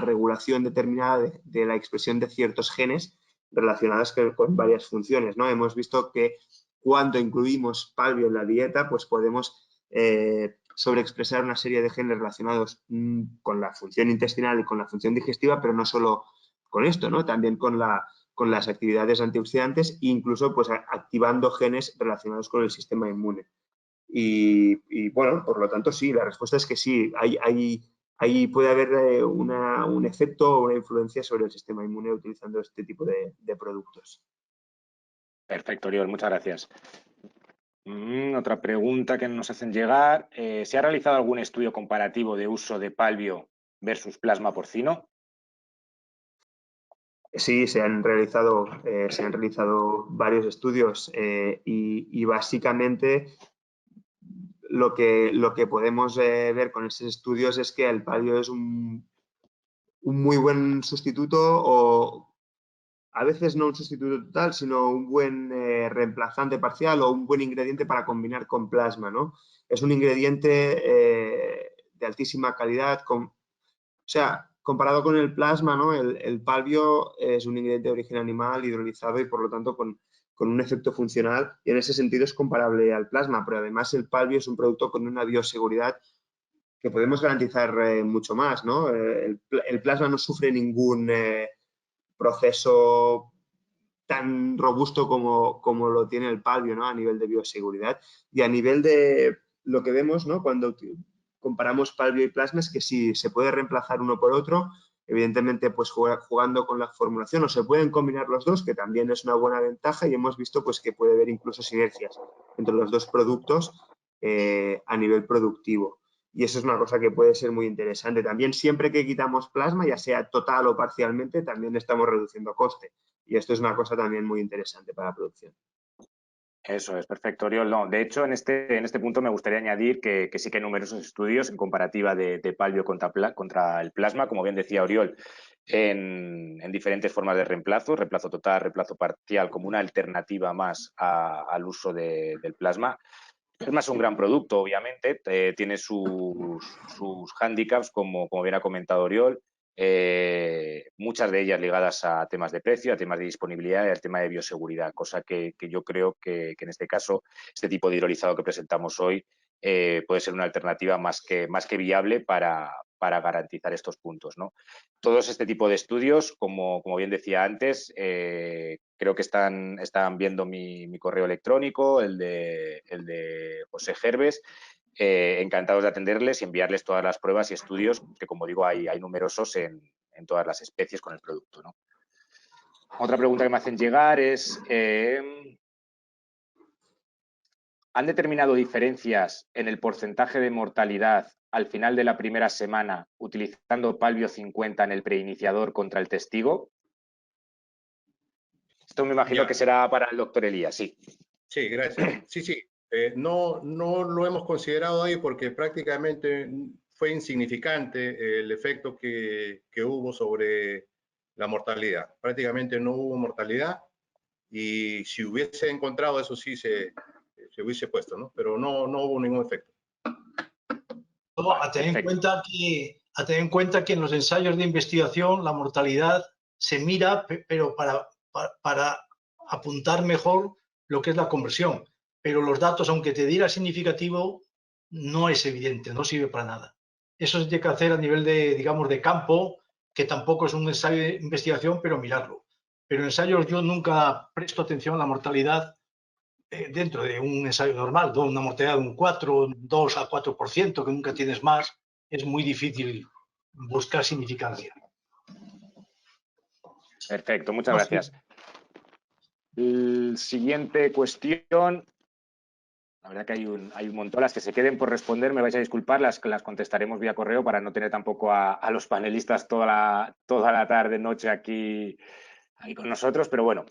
regulación determinada de la expresión de ciertos genes relacionadas con varias funciones, ¿no? Hemos visto que cuando incluimos Palbio en la dieta, pues podemos sobreexpresar una serie de genes relacionados con la función intestinal y con la función digestiva, pero no solo con esto, ¿no? También con las actividades antioxidantes e incluso pues activando genes relacionados con el sistema inmune. Y bueno, por lo tanto, sí, la respuesta es que sí, ahí puede haber un efecto o una influencia sobre el sistema inmune utilizando este tipo de productos. Perfecto, Oriol, muchas gracias. Otra pregunta que nos hacen llegar. ¿Se ha realizado algún estudio comparativo de uso de Palbio versus plasma porcino? Sí, se han realizado varios estudios y básicamente lo que podemos ver con estos estudios es que el Palbio es un muy buen sustituto, o a veces no un sustituto total, sino un buen reemplazante parcial o un buen ingrediente para combinar con plasma, ¿no? Es un ingrediente de altísima calidad, o sea, comparado con el plasma, ¿no? El Palbio es un ingrediente de origen animal hidrolizado y por lo tanto con un efecto funcional, y en ese sentido es comparable al plasma, pero además el Palbio es un producto con una bioseguridad que podemos garantizar mucho más, ¿no? El plasma no sufre ningún proceso tan robusto como lo tiene el Palbio, ¿no? A nivel de bioseguridad y a nivel de lo que vemos, ¿no? Cuando comparamos Palbio y plasma, es que sí, se puede reemplazar uno por otro, evidentemente pues jugando con la formulación, o se pueden combinar los dos, que también es una buena ventaja, y hemos visto pues que puede haber incluso sinergias entre los dos productos a nivel productivo. Y eso es una cosa que puede ser muy interesante. También siempre que quitamos plasma, ya sea total o parcialmente, también estamos reduciendo coste. Y esto es una cosa también muy interesante para la producción. Eso es, perfecto, Oriol. No, de hecho, en este punto me gustaría añadir que sí que hay numerosos estudios en comparativa de Palbio contra el plasma, como bien decía Oriol, en diferentes formas de reemplazo total, reemplazo parcial, como una alternativa más al uso del plasma. Es más un gran producto, obviamente, tiene sus hándicaps, como bien ha comentado Oriol, muchas de ellas ligadas a temas de precio, a temas de disponibilidad y al tema de bioseguridad, cosa que yo creo que en este caso, este tipo de hidrolizado que presentamos hoy puede ser una alternativa más que viable para garantizar estos puntos, ¿no? Todos este tipo de estudios, como bien decía antes, creo que están viendo mi correo electrónico, el de José Gerves. Encantados de atenderles y enviarles todas las pruebas y estudios, que como digo, hay numerosos en todas las especies con el producto, ¿no? Otra pregunta que me hacen llegar es, ¿han determinado diferencias en el porcentaje de mortalidad al final de la primera semana utilizando Palvio 50 en el preiniciador contra el testigo? Esto me imagino que será para el doctor Elías, sí. Sí, gracias. Sí. No lo hemos considerado ahí porque prácticamente fue insignificante el efecto que hubo sobre la mortalidad. Prácticamente no hubo mortalidad y si hubiese encontrado eso sí se hubiese puesto, ¿no? Pero no hubo ningún efecto. A tener en cuenta que en los ensayos de investigación la mortalidad se mira, pero para apuntar mejor lo que es la conversión. Pero los datos, aunque te diera significativo, no es evidente, no sirve para nada. Eso se tiene que hacer a nivel de, digamos, de campo, que tampoco es un ensayo de investigación, pero mirarlo. Pero en ensayos yo nunca presto atención a la mortalidad dentro de un ensayo normal, una mortalidad de un 4, 2 a 4%, que nunca tienes más, es muy difícil buscar significancia. Perfecto, muchas gracias. Siguiente cuestión. La verdad que hay un montón. Las que se queden por responder, me vais a disculpar, las contestaremos vía correo para no tener tampoco a los panelistas toda la tarde, noche aquí con nosotros. Pero bueno,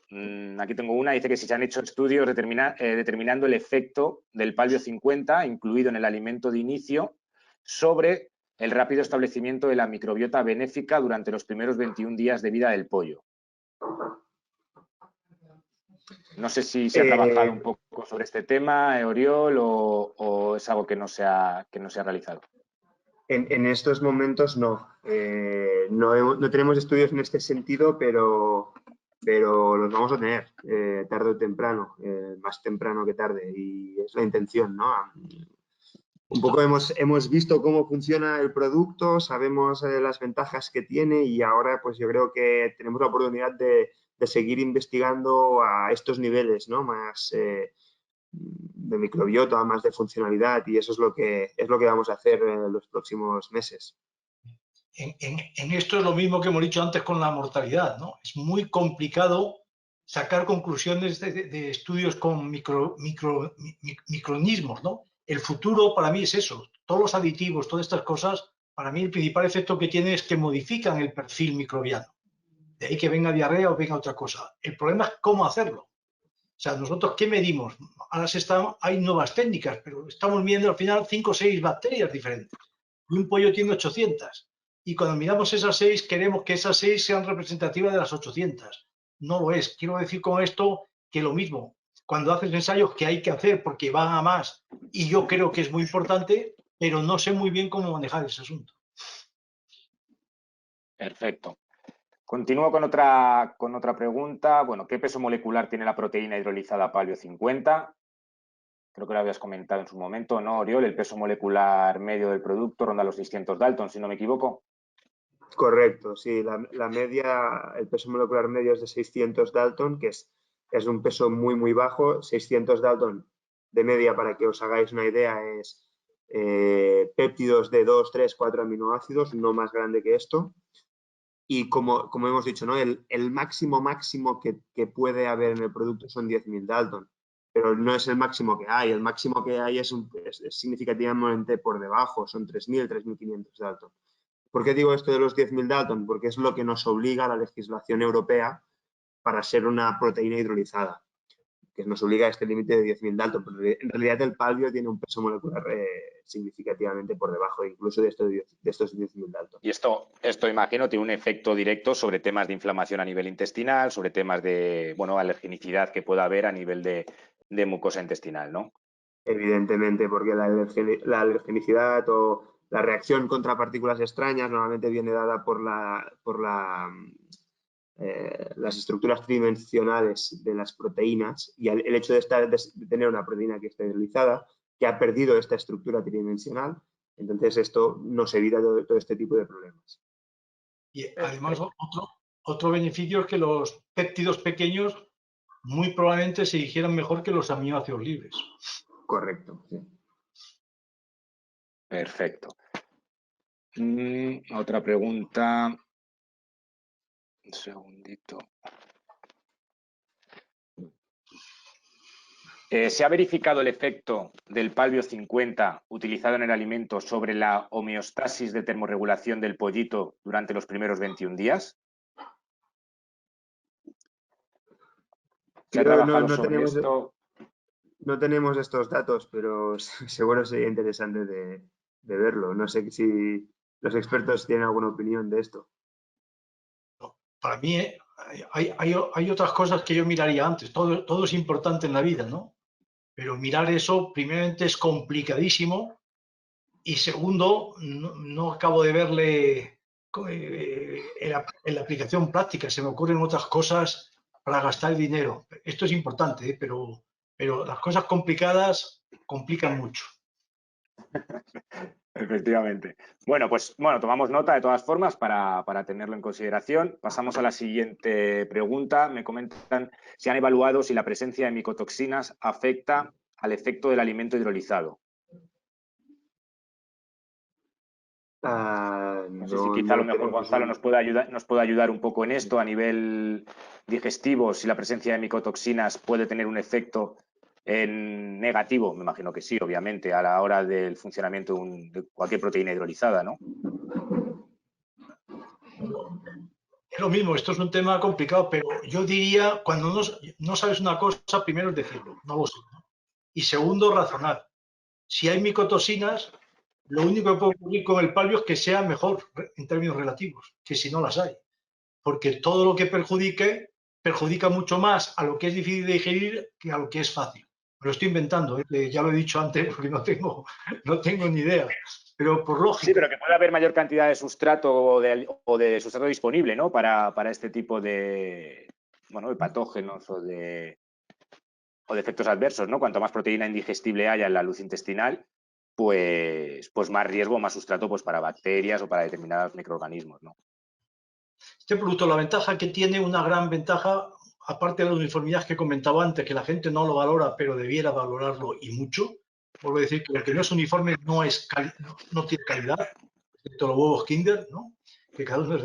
aquí tengo una. Dice que si se han hecho estudios determinando el efecto del Palvio 50, incluido en el alimento de inicio, sobre el rápido establecimiento de la microbiota benéfica durante los primeros 21 días de vida del pollo. No sé si se ha trabajado un poco sobre este tema, Oriol, o es algo que no se ha realizado. En estos momentos no. No tenemos estudios en este sentido, pero los vamos a tener tarde o temprano, más temprano que tarde, y es la intención, ¿no? Un poco hemos visto cómo funciona el producto, sabemos las ventajas que tiene y ahora pues yo creo que tenemos la oportunidad de seguir investigando a estos niveles, ¿no? Más de microbiota, más de funcionalidad, y eso es lo que vamos a hacer en los próximos meses. En esto es lo mismo que hemos dicho antes con la mortalidad, ¿no? Es muy complicado sacar conclusiones de estudios con microorganismos, ¿no? El futuro para mí es eso. Todos los aditivos, todas estas cosas, para mí el principal efecto que tienen es que modifican el perfil microbiano. De ahí que venga diarrea o venga otra cosa. El problema es cómo hacerlo. O sea, nosotros, ¿qué medimos? Ahora hay nuevas técnicas, pero estamos midiendo al final 5 o 6 bacterias diferentes. Y un pollo tiene 800. Y cuando miramos esas 6, queremos que esas 6 sean representativas de las 800. No lo es. Quiero decir con esto que lo mismo. Cuando haces ensayos que hay que hacer porque van a más, y yo creo que es muy importante, pero no sé muy bien cómo manejar ese asunto. Perfecto. Continúo con otra pregunta. Bueno, ¿qué peso molecular tiene la proteína hidrolizada Palvio 50? Creo que lo habías comentado en su momento, ¿no, Oriol? El peso molecular medio del producto ronda los 600 Dalton, si no me equivoco. Correcto, sí. La media, el peso molecular medio es de 600 Dalton, que es un peso muy, muy bajo. 600 Dalton de media, para que os hagáis una idea, es péptidos de 2, 3, 4 aminoácidos, no más grande que esto. Y como hemos dicho, ¿no? El máximo que puede haber en el producto son 10.000 Dalton, pero no es el máximo que hay. El máximo que hay es significativamente por debajo, son 3.000, 3.500 Dalton. ¿Por qué digo esto de los 10.000 Dalton? Porque es lo que nos obliga a la legislación europea para ser una proteína hidrolizada, que nos obliga a este límite de 10.000 Dalton. Pero en realidad el palvio tiene un peso molecular significativamente por debajo incluso de estos 10.000 Dalton. Y esto imagino tiene un efecto directo sobre temas de inflamación a nivel intestinal, sobre temas de, bueno, alergenicidad que pueda haber a nivel de mucosa intestinal, ¿no? Evidentemente, porque la alergenicidad o la reacción contra partículas extrañas normalmente viene dada por las estructuras tridimensionales de las proteínas, y el hecho de tener una proteína que está hidrolizada que ha perdido esta estructura tridimensional. Entonces, esto nos evita todo este tipo de problemas. Y además, otro beneficio es que los péptidos pequeños muy probablemente se digieran mejor que los aminoácidos libres. Correcto. Sí. Perfecto. Otra pregunta. Un segundito. ¿Se ha verificado el efecto del Palbio 50 utilizado en el alimento sobre la homeostasis de termorregulación del pollito durante los primeros 21 días? ¿Se ha trabajado sobre esto? No tenemos estos datos, pero seguro sería interesante de verlo. No sé si los expertos tienen alguna opinión de esto. Para mí hay otras cosas que yo miraría antes. Todo es importante en la vida, ¿no? Pero mirar eso, primeramente, es complicadísimo y segundo, no acabo de verle en la aplicación práctica. Se me ocurren otras cosas para gastar el dinero. Esto es importante, pero las cosas complicadas complican mucho. Efectivamente. Bueno, pues tomamos nota de todas formas para tenerlo en consideración. Pasamos a la siguiente pregunta. Me comentan si han evaluado si la presencia de micotoxinas afecta al efecto del alimento hidrolizado. No sé si quizá a lo mejor Gonzalo nos puede ayudar un poco en esto a nivel digestivo, si la presencia de micotoxinas puede tener un efecto negativo, me imagino que sí, obviamente, a la hora del funcionamiento de cualquier proteína hidrolizada, ¿no? Es lo mismo, esto es un tema complicado, pero yo diría, cuando no sabes una cosa, primero es decirlo, no lo sé, ¿no? Y segundo, razonar. Si hay micotoxinas, lo único que puede ocurrir con el palio es que sea mejor en términos relativos, que si no las hay. Porque todo lo que perjudica mucho más a lo que es difícil de digerir que a lo que es fácil. Me lo estoy inventando, ya lo he dicho antes porque no tengo ni idea. Pero por lógica. Sí, pero que puede haber mayor cantidad de sustrato o de sustrato disponible, ¿no? Para este tipo de patógenos o de efectos adversos, ¿no? Cuanto más proteína indigestible haya en la luz intestinal, pues más riesgo, más sustrato pues para bacterias o para determinados microorganismos, ¿no? Este producto, la ventaja que tiene, una gran ventaja, aparte de la uniformidad que comentaba antes, que la gente no lo valora, pero debiera valorarlo y mucho. Vuelvo a decir que el que no es uniforme no tiene calidad, excepto los huevos Kinder, ¿no? Que cada uno es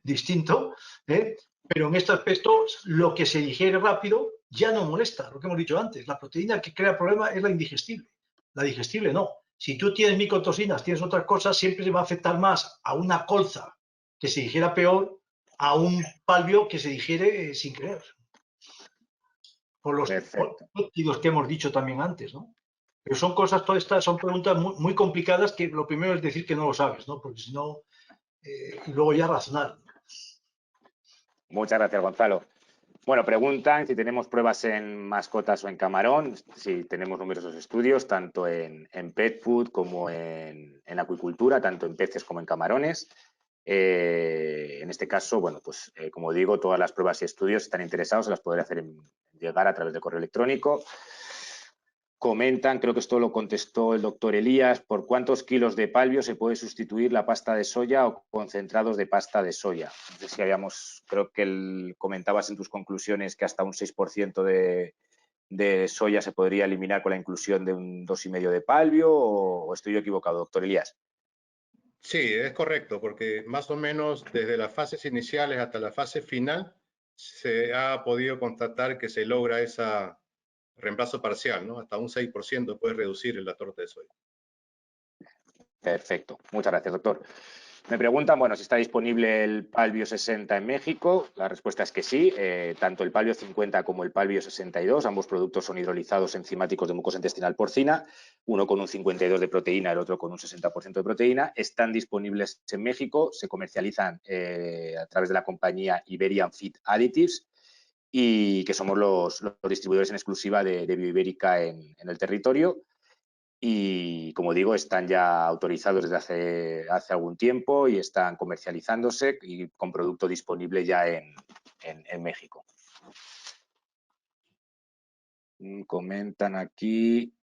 distinto, ¿eh? Pero en este aspecto, lo que se digiere rápido ya no molesta, lo que hemos dicho antes. La proteína que crea problema es la indigestible. La digestible no. Si tú tienes micotoxinas, tienes otras cosas, siempre se va a afectar más a una colza que se digiera peor a un palvio que se digiere sin querer. Por los péptidos que hemos dicho también antes, ¿no? Pero son cosas, todas estas son preguntas muy, muy complicadas que lo primero es decir que no lo sabes, ¿no? Porque si no, y luego ya razonar. Muchas gracias, Gonzalo. Bueno, preguntan si tenemos pruebas en mascotas o en camarón, si tenemos numerosos estudios, tanto en pet food como en acuicultura, tanto en peces como en camarones. En este caso, bueno, pues como digo, todas las pruebas y estudios, si están interesados, se las podré hacer llegar a través de correo electrónico. Comentan, creo que esto lo contestó el doctor Elías, ¿por cuántos kilos de palvio se puede sustituir la pasta de soya o concentrados de pasta de soya? No sé si creo que comentabas en tus conclusiones que hasta un 6% de soya se podría eliminar con la inclusión de un 2,5 de palvio, o estoy yo equivocado, doctor Elías. Sí, es correcto, porque más o menos desde las fases iniciales hasta la fase final se ha podido constatar que se logra ese reemplazo parcial, ¿no? Hasta un 6% puede reducir la torta de soya. Perfecto. Muchas gracias, doctor. Me preguntan, bueno, si está disponible el Palvio 60 en México. La respuesta es que sí. Tanto el Palvio 50 como el Palvio 62, ambos productos son hidrolizados enzimáticos de mucosa intestinal porcina, uno con un 52 de proteína, el otro con un 60% de proteína. Están disponibles en México, se comercializan a través de la compañía Iberian Feed Additives, y que somos los distribuidores en exclusiva de Bioibérica en el territorio. Y, como digo, están ya autorizados desde hace algún tiempo y están comercializándose y con producto disponible ya en México. Comentan aquí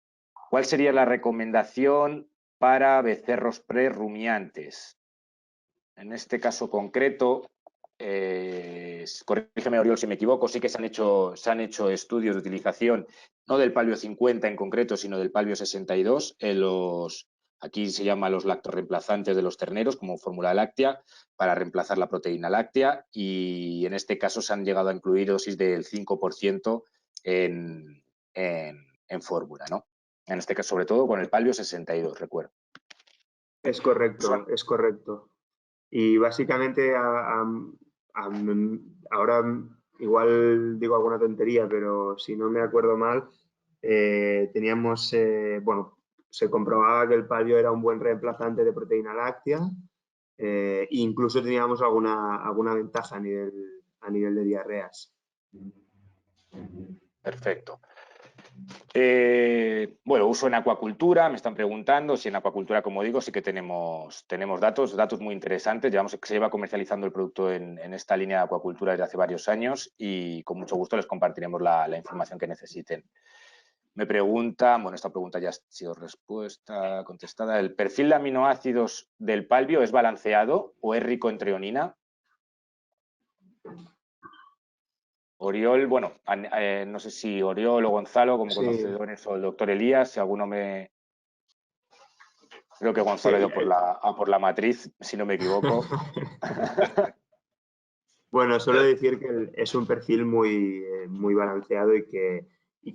¿Cuál sería la recomendación para becerros prerumiantes? En este caso concreto, corrígeme Oriol si me equivoco, sí que se han hecho estudios de utilización, no del Palvio 50 en concreto, sino del Palvio 62, aquí se llama los lactorreemplazantes de los terneros como fórmula láctea, para reemplazar la proteína láctea, y en este caso se han llegado a incluir dosis del 5% en fórmula, ¿no? En este caso, sobre todo con el Palvio 62, recuerdo. Es correcto, es correcto. Y básicamente ahora igual digo alguna tontería, pero si no me acuerdo mal, teníamos, bueno, se comprobaba que el palio era un buen reemplazante de proteína láctea, e incluso teníamos alguna ventaja a nivel de diarreas. Perfecto. Bueno, uso en acuacultura, me están preguntando si en acuacultura, como digo, sí que tenemos datos muy interesantes. Se lleva comercializando el producto en esta línea de acuacultura desde hace varios años y con mucho gusto les compartiremos la información que necesiten. Me preguntan, bueno, esta pregunta ya ha sido contestada. ¿El perfil de aminoácidos del palvio es balanceado o es rico en treonina? Oriol, bueno, no sé si Oriol o Gonzalo como conocedores o el doctor Elías, si alguno me... Creo que Gonzalo ha ido por la matriz, si no me equivoco. Bueno, suelo decir que es un perfil muy balanceado y que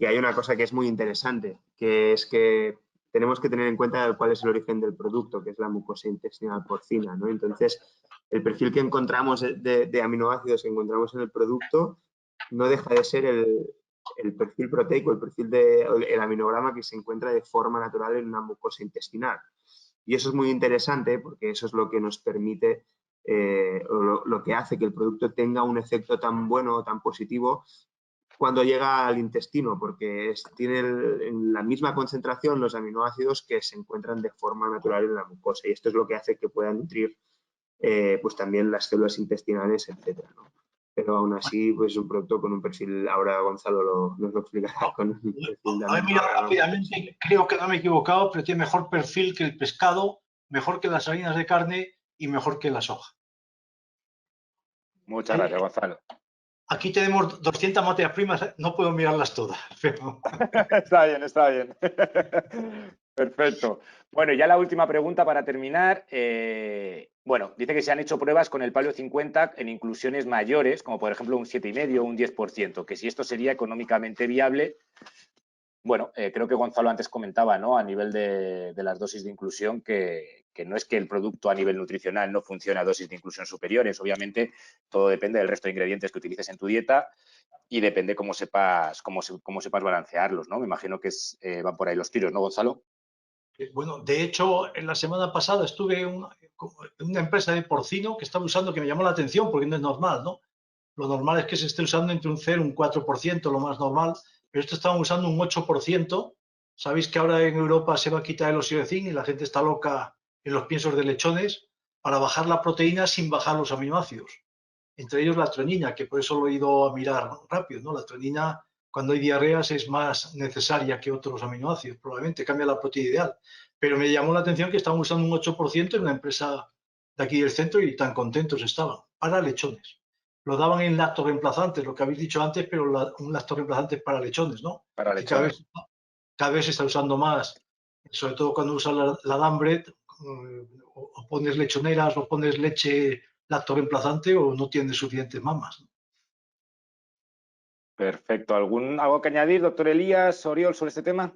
hay una cosa que es muy interesante, que es que tenemos que tener en cuenta cuál es el origen del producto, que es la mucosa intestinal porcina, ¿no? Entonces, el perfil que encontramos de aminoácidos que encontramos en el producto no deja de ser el perfil proteico, el aminograma que se encuentra de forma natural en una mucosa intestinal. Y eso es muy interesante porque eso es lo que nos permite, lo que hace que el producto tenga un efecto tan bueno o tan positivo cuando llega al intestino, porque tiene en la misma concentración los aminoácidos que se encuentran de forma natural en la mucosa. Y esto es lo que hace que pueda nutrir pues también las células intestinales, etcétera, ¿no? Pero aún así, pues es un producto con un perfil, ahora Gonzalo nos lo explicará, con un perfil de... A ver, mira, rápidamente, creo que no me he equivocado, pero tiene mejor perfil que el pescado, mejor que las harinas de carne y mejor que la soja. Muchas gracias, Gonzalo. Aquí tenemos 200 materias primas, no puedo mirarlas todas. Pero... Está bien, está bien. Perfecto. Bueno, ya la última pregunta para terminar. Bueno, dice que se han hecho pruebas con el Palio 50 en inclusiones mayores, como por ejemplo un 7,5 o un 10%, que si esto sería económicamente viable. Bueno, creo que Gonzalo antes comentaba, ¿no? A nivel de las dosis de inclusión, que no es que el producto a nivel nutricional no funcione a dosis de inclusión superiores. Obviamente, todo depende del resto de ingredientes que utilices en tu dieta y depende cómo sepas balancearlos, ¿no? Me imagino que van por ahí los tiros, ¿no, Gonzalo? Bueno, de hecho, en la semana pasada estuve en una empresa de porcino que estaba usando, que me llamó la atención porque no es normal, ¿no? Lo normal es que se esté usando entre un 0 y un 4%, lo más normal, pero esto estaban usando un 8%. Sabéis que ahora en Europa se va a quitar el oxidocin y la gente está loca en los piensos de lechones para bajar la proteína sin bajar los aminoácidos. Entre ellos la treonina, que por eso lo he ido a mirar rápido, ¿no? La treonina, cuando hay diarreas, es más necesaria que otros aminoácidos, probablemente cambia la proteína ideal. Pero me llamó la atención que estaban usando un 8% en una empresa de aquí del centro y tan contentos estaban, para lechones. Lo daban en lactoreemplazantes, lo que habéis dicho antes, pero un lactoreemplazante para lechones, ¿no? Para Que lechones. cada vez se está usando más, sobre todo cuando usas la Dambret, o pones lechoneras o pones leche lactoreemplazante o no tienes suficientes mamas. Perfecto. ¿Algo que añadir, doctor Elías, Oriol, sobre este tema?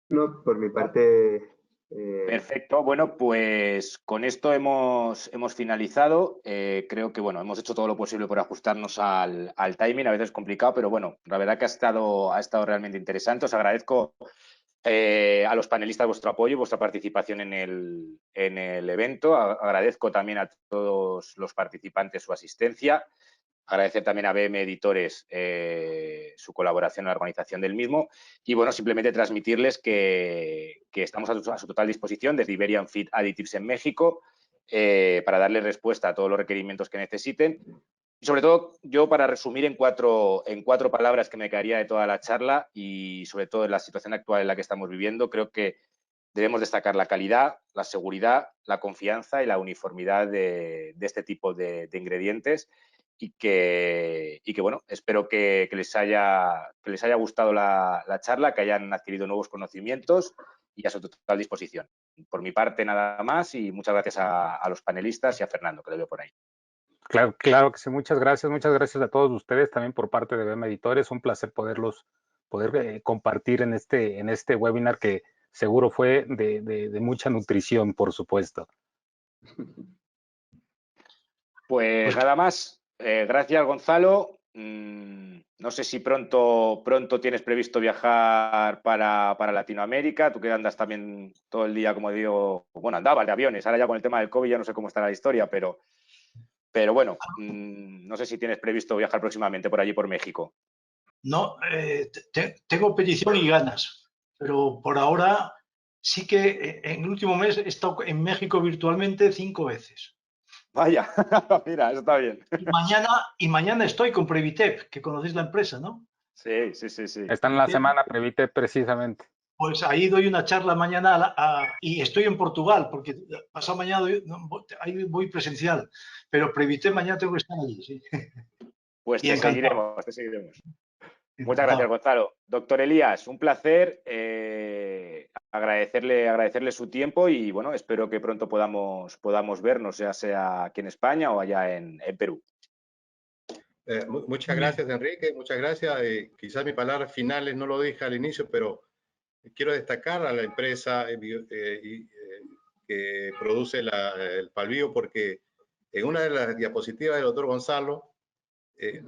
No, por mi parte... Perfecto. Bueno, pues con esto hemos finalizado. Creo que, bueno, hemos hecho todo lo posible por ajustarnos al timing. A veces es complicado, pero bueno, la verdad que ha estado realmente interesante. Os agradezco a los panelistas vuestro apoyo y vuestra participación en el evento. Agradezco también a todos los participantes su asistencia. Agradecer también a BM Editores su colaboración en la organización del mismo. Y bueno, simplemente transmitirles que estamos a su total disposición desde Iberian Feed Additives en México para darles respuesta a todos los requerimientos que necesiten. Y sobre todo, yo para resumir en cuatro palabras que me quedaría de toda la charla y sobre todo en la situación actual en la que estamos viviendo, creo que debemos destacar la calidad, la seguridad, la confianza y la uniformidad de este tipo de ingredientes y que bueno, espero que les haya gustado la charla, que hayan adquirido nuevos conocimientos y a su total disposición. Por mi parte, nada más y muchas gracias a los panelistas y a Fernando, que lo veo por ahí. Claro que sí, muchas gracias a todos ustedes también por parte de BEM Editores, un placer poder compartir en este webinar que seguro fue de mucha nutrición, por supuesto. Pues nada más, gracias Gonzalo, no sé si pronto tienes previsto viajar para Latinoamérica, tú que andas también todo el día, como digo, bueno, andabas de aviones, ahora ya con el tema del COVID ya no sé cómo está la historia, pero bueno, no sé si tienes previsto viajar próximamente por allí, por México. No, tengo petición y ganas, pero por ahora sí que en el último mes he estado en México virtualmente 5 veces. Vaya, mira, eso está bien. Y mañana estoy con Previtep, que conocéis la empresa, ¿no? Sí. Está en la semana Previtep precisamente. Pues ahí doy una charla mañana y estoy en Portugal, porque pasado mañana ahí voy presencial, pero Previtep mañana tengo que estar allí, sí. Pues te seguiremos. Muchas gracias, Gonzalo. Doctor Elías, un placer, agradecerle su tiempo y bueno, espero que pronto podamos vernos, ya sea aquí en España o allá en Perú. Muchas gracias, Enrique, muchas gracias. Quizás mis palabras finales no lo dije al inicio, pero quiero destacar a la empresa que produce el Palbio, porque en una de las diapositivas del doctor Gonzalo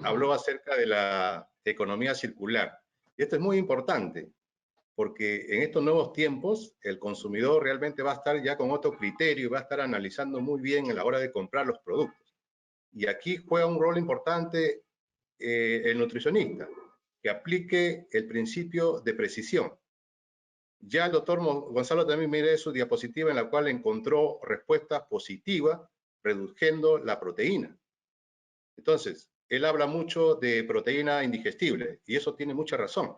habló acerca de la economía circular. Y esto es muy importante, porque en estos nuevos tiempos el consumidor realmente va a estar ya con otro criterio y va a estar analizando muy bien a la hora de comprar los productos. Y aquí juega un rol importante el nutricionista, que aplique el principio de precisión. Ya el doctor Gonzalo también mire su diapositiva en la cual encontró respuestas positivas reduciendo la proteína. Entonces, él habla mucho de proteína indigestible y eso tiene mucha razón.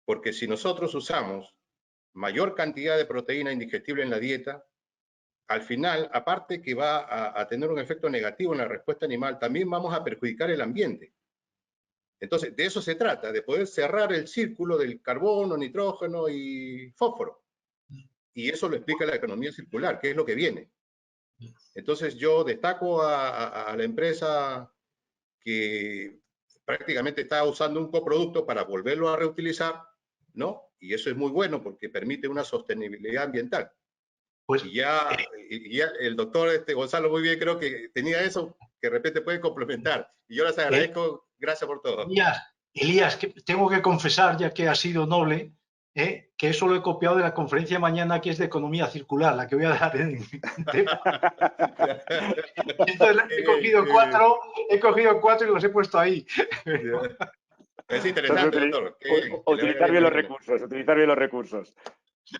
Porque si nosotros usamos mayor cantidad de proteína indigestible en la dieta, al final, aparte que va a tener un efecto negativo en la respuesta animal, también vamos a perjudicar el ambiente. Entonces, de eso se trata, de poder cerrar el círculo del carbono, nitrógeno y fósforo. Y eso lo explica la economía circular, que es lo que viene. Entonces, yo destaco a la empresa que prácticamente está usando un coproducto para volverlo a reutilizar, ¿no? Y eso es muy bueno porque permite una sostenibilidad ambiental. Pues, y ya el doctor Gonzalo muy bien creo que tenía eso, que de repente puede complementar. Y yo les agradezco, gracias por todo. Elías, que tengo que confesar, ya que ha sido noble, que eso lo he copiado de la conferencia de mañana, que es de economía circular, la que voy a dar en tema. Entonces, he cogido cuatro y los he puesto ahí. Es interesante, doctor. Utilizar bien los recursos.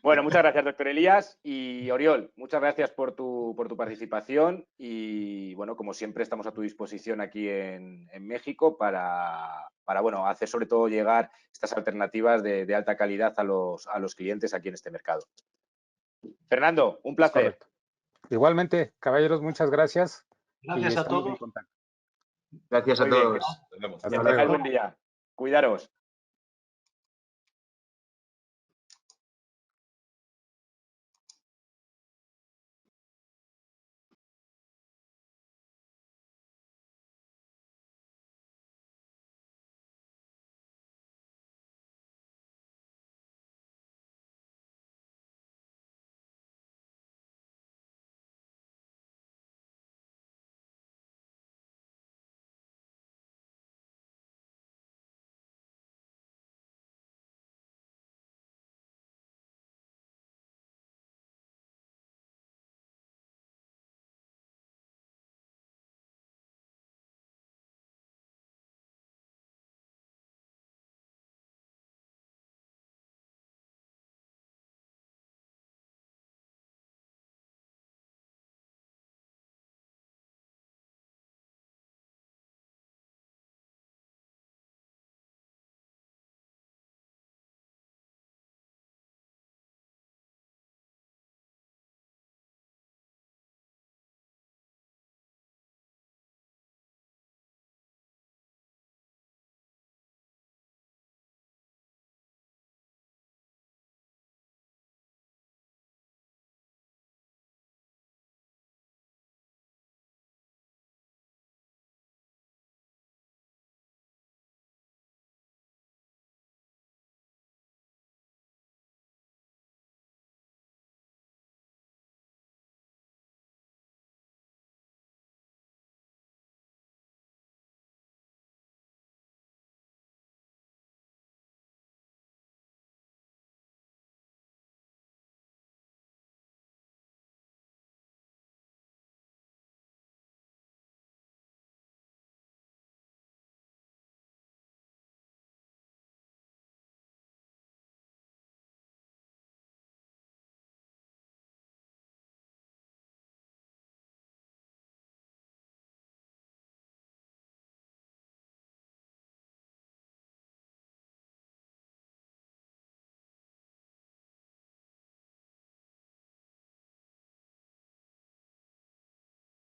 Bueno, muchas gracias, doctor Elías. Y Oriol, muchas gracias por tu participación. Y bueno, como siempre, estamos a tu disposición aquí en México para bueno, hacer sobre todo llegar estas alternativas de alta calidad a los clientes aquí en este mercado. Fernando, un placer. Correcto. Igualmente, caballeros, muchas gracias. Gracias a todos. Gracias a todos. Hasta luego. Buen día. Cuidaros.